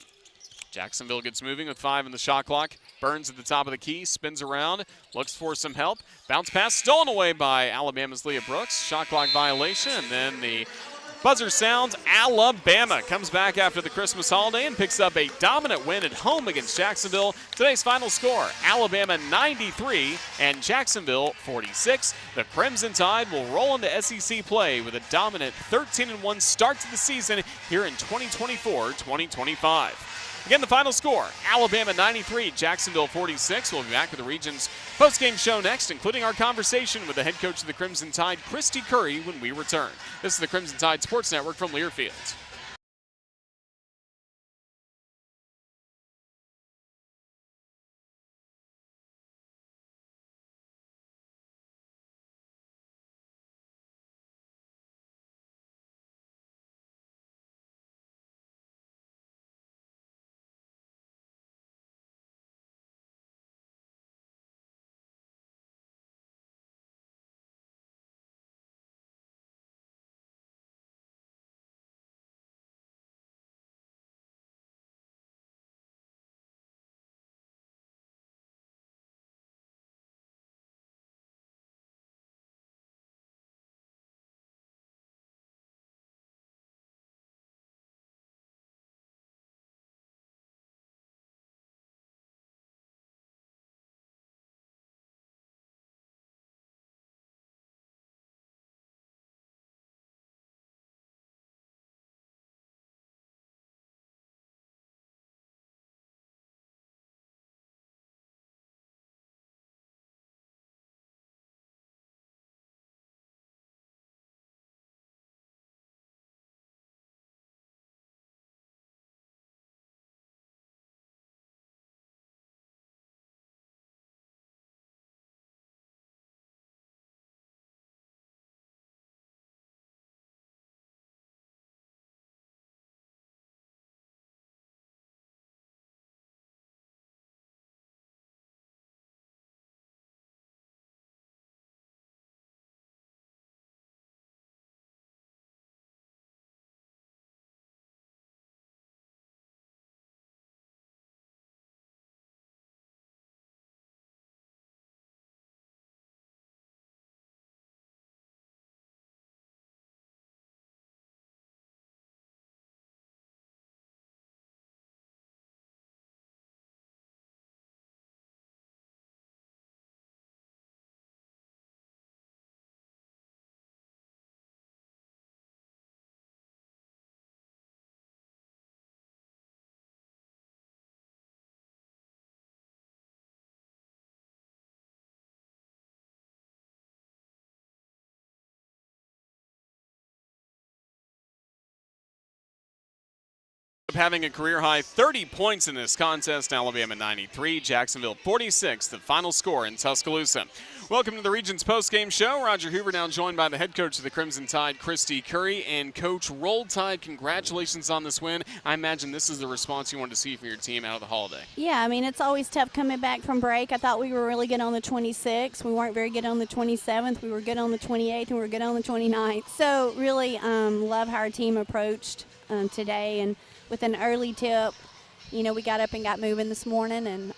Jacksonville gets moving with 5 in the shot clock. Burns at the top of the key, spins around, looks for some help. Bounce pass stolen away by Alabama's Leah Brooks. Shot clock violation, and then the buzzer sounds. Alabama comes back after the Christmas holiday and picks up a dominant win at home against Jacksonville. Today's final score, Alabama 93 and Jacksonville 46. The Crimson Tide will roll into SEC play with a dominant 13-1 start to the season here in 2024-2025. Again, the final score, Alabama 93, Jacksonville 46. We'll be back with the region's postgame show next, including our conversation with the head coach of the Crimson Tide, Christy Curry, when we return. This is the Crimson Tide Sports Network from Learfield. Having a career-high 30 points in this contest, Alabama 93, Jacksonville 46, the final score in Tuscaloosa. Welcome to the Region's postgame show. Roger Hoover now joined by the head coach of the Crimson Tide, Christy Curry. And Coach, Roll Tide, congratulations on this win. I imagine this is the response you wanted to see from your team out of the holiday. Yeah, I mean, it's always tough coming back from break. I thought we were really good on the 26th. We weren't very good on the 27th. We were good on the 28th, and we were good on the 29th. So really love how our team approached today. And with an early tip, you know, we got up and got moving this morning and,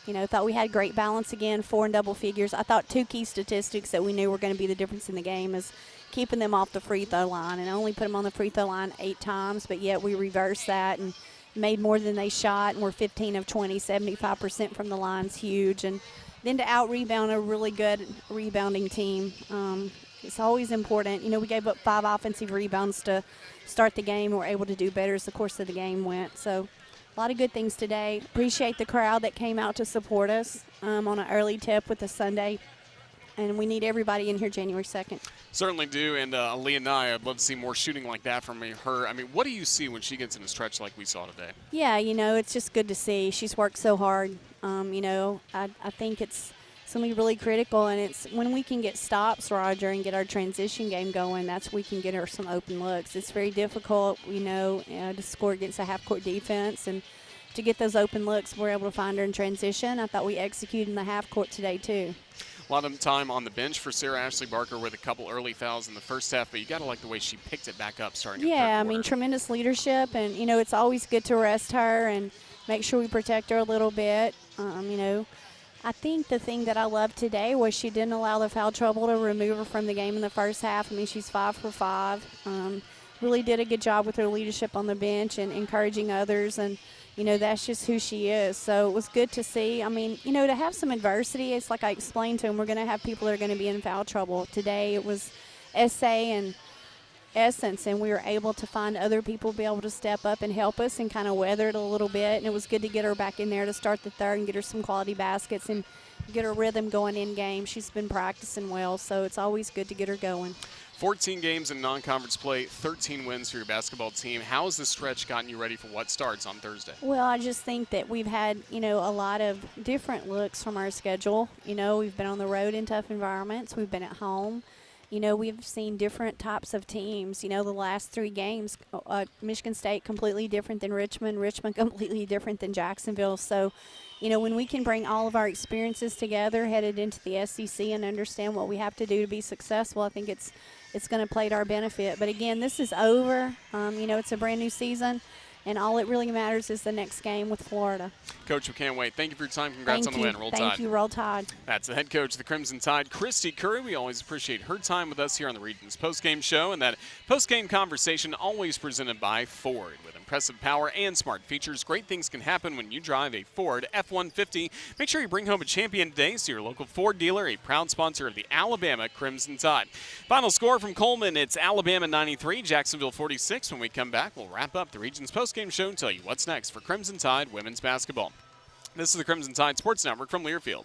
you know, thought we had great balance again, 4 in double figures. I thought 2 key statistics that we knew were going to be the difference in the game is keeping them off the free throw line, and I only put them on the free throw line 8 times, but yet we reversed that and made more than they shot, and we're 15 of 20, 75% from the line's huge. And then to out-rebound a really good rebounding team, it's always important. You know, we gave up 5 offensive rebounds to start the game. We were able to do better as the course of the game went. So a lot of good things today. Appreciate the crowd that came out to support us on an early tip with the Sunday. And we need everybody in here January 2nd. Certainly do, and Aaliyah and I'd love to see more shooting like that from her. I mean, what do you see when she gets in a stretch like we saw today? Yeah, you know, it's just good to see. She's worked so hard. You know, I think it's something really critical, and it's when we can get stops, Roger, and get our transition game going, that's when we can get her some open looks. It's very difficult, you know, to score against a half-court defense, and to get those open looks, we're able to find her in transition. I thought we executed in the half-court today, too. A lot of time on the bench for Sarah Ashley Barker with a couple early fouls in the first half, but you got to like the way she picked it back up starting. Yeah, I mean, tremendous leadership, and you know, it's always good to rest her and make sure we protect her a little bit. You know, I think the thing that I loved today was she didn't allow the foul trouble to remove her from the game in the first half. I mean, she's 5 for 5. Really did a good job with her leadership on the bench and encouraging others, and you know, that's just who she is. So it was good to see. I mean, you know, to have some adversity, it's like I explained to them, we're going to have people that are going to be in foul trouble. Today it was essay and essence, and we were able to find other people be able to step up and help us and kind of weather it a little bit. And it was good to get her back in there to start the third and get her some quality baskets and get her rhythm going in game. She's been practicing well, so it's always good to get her going. 14 games in non-conference play, 13 wins for your basketball team. How has this stretch gotten you ready for what starts on Thursday? Well, I just think that we've had, you know, a lot of different looks from our schedule. You know, we've been on the road in tough environments. We've been at home. You know, we've seen different types of teams. You know, the last 3 games, Michigan State completely different than Richmond, Richmond completely different than Jacksonville. So, you know, when we can bring all of our experiences together headed into the SEC and understand what we have to do to be successful, I think it's going to play to our benefit. But, again, this is over. You know, it's a brand-new season, and all it really matters is the next game with Florida. Coach, we can't wait. Thank you for your time. Congrats on the win. Roll Tide. Thank you. Roll Tide. That's the head coach of the Crimson Tide, Christy Curry. We always appreciate her time with us here on the Regions Postgame Show, and that postgame conversation always presented by Ford. With impressive power and smart features, great things can happen when you drive a Ford F-150. Make sure you bring home a champion today, so your local Ford dealer, a proud sponsor of the Alabama Crimson Tide. Final score from Coleman, it's Alabama 93, Jacksonville 46. When we come back, we'll wrap up the Regions Postgame Show and tell you what's next for Crimson Tide women's basketball. This is the Crimson Tide Sports Network from Learfield.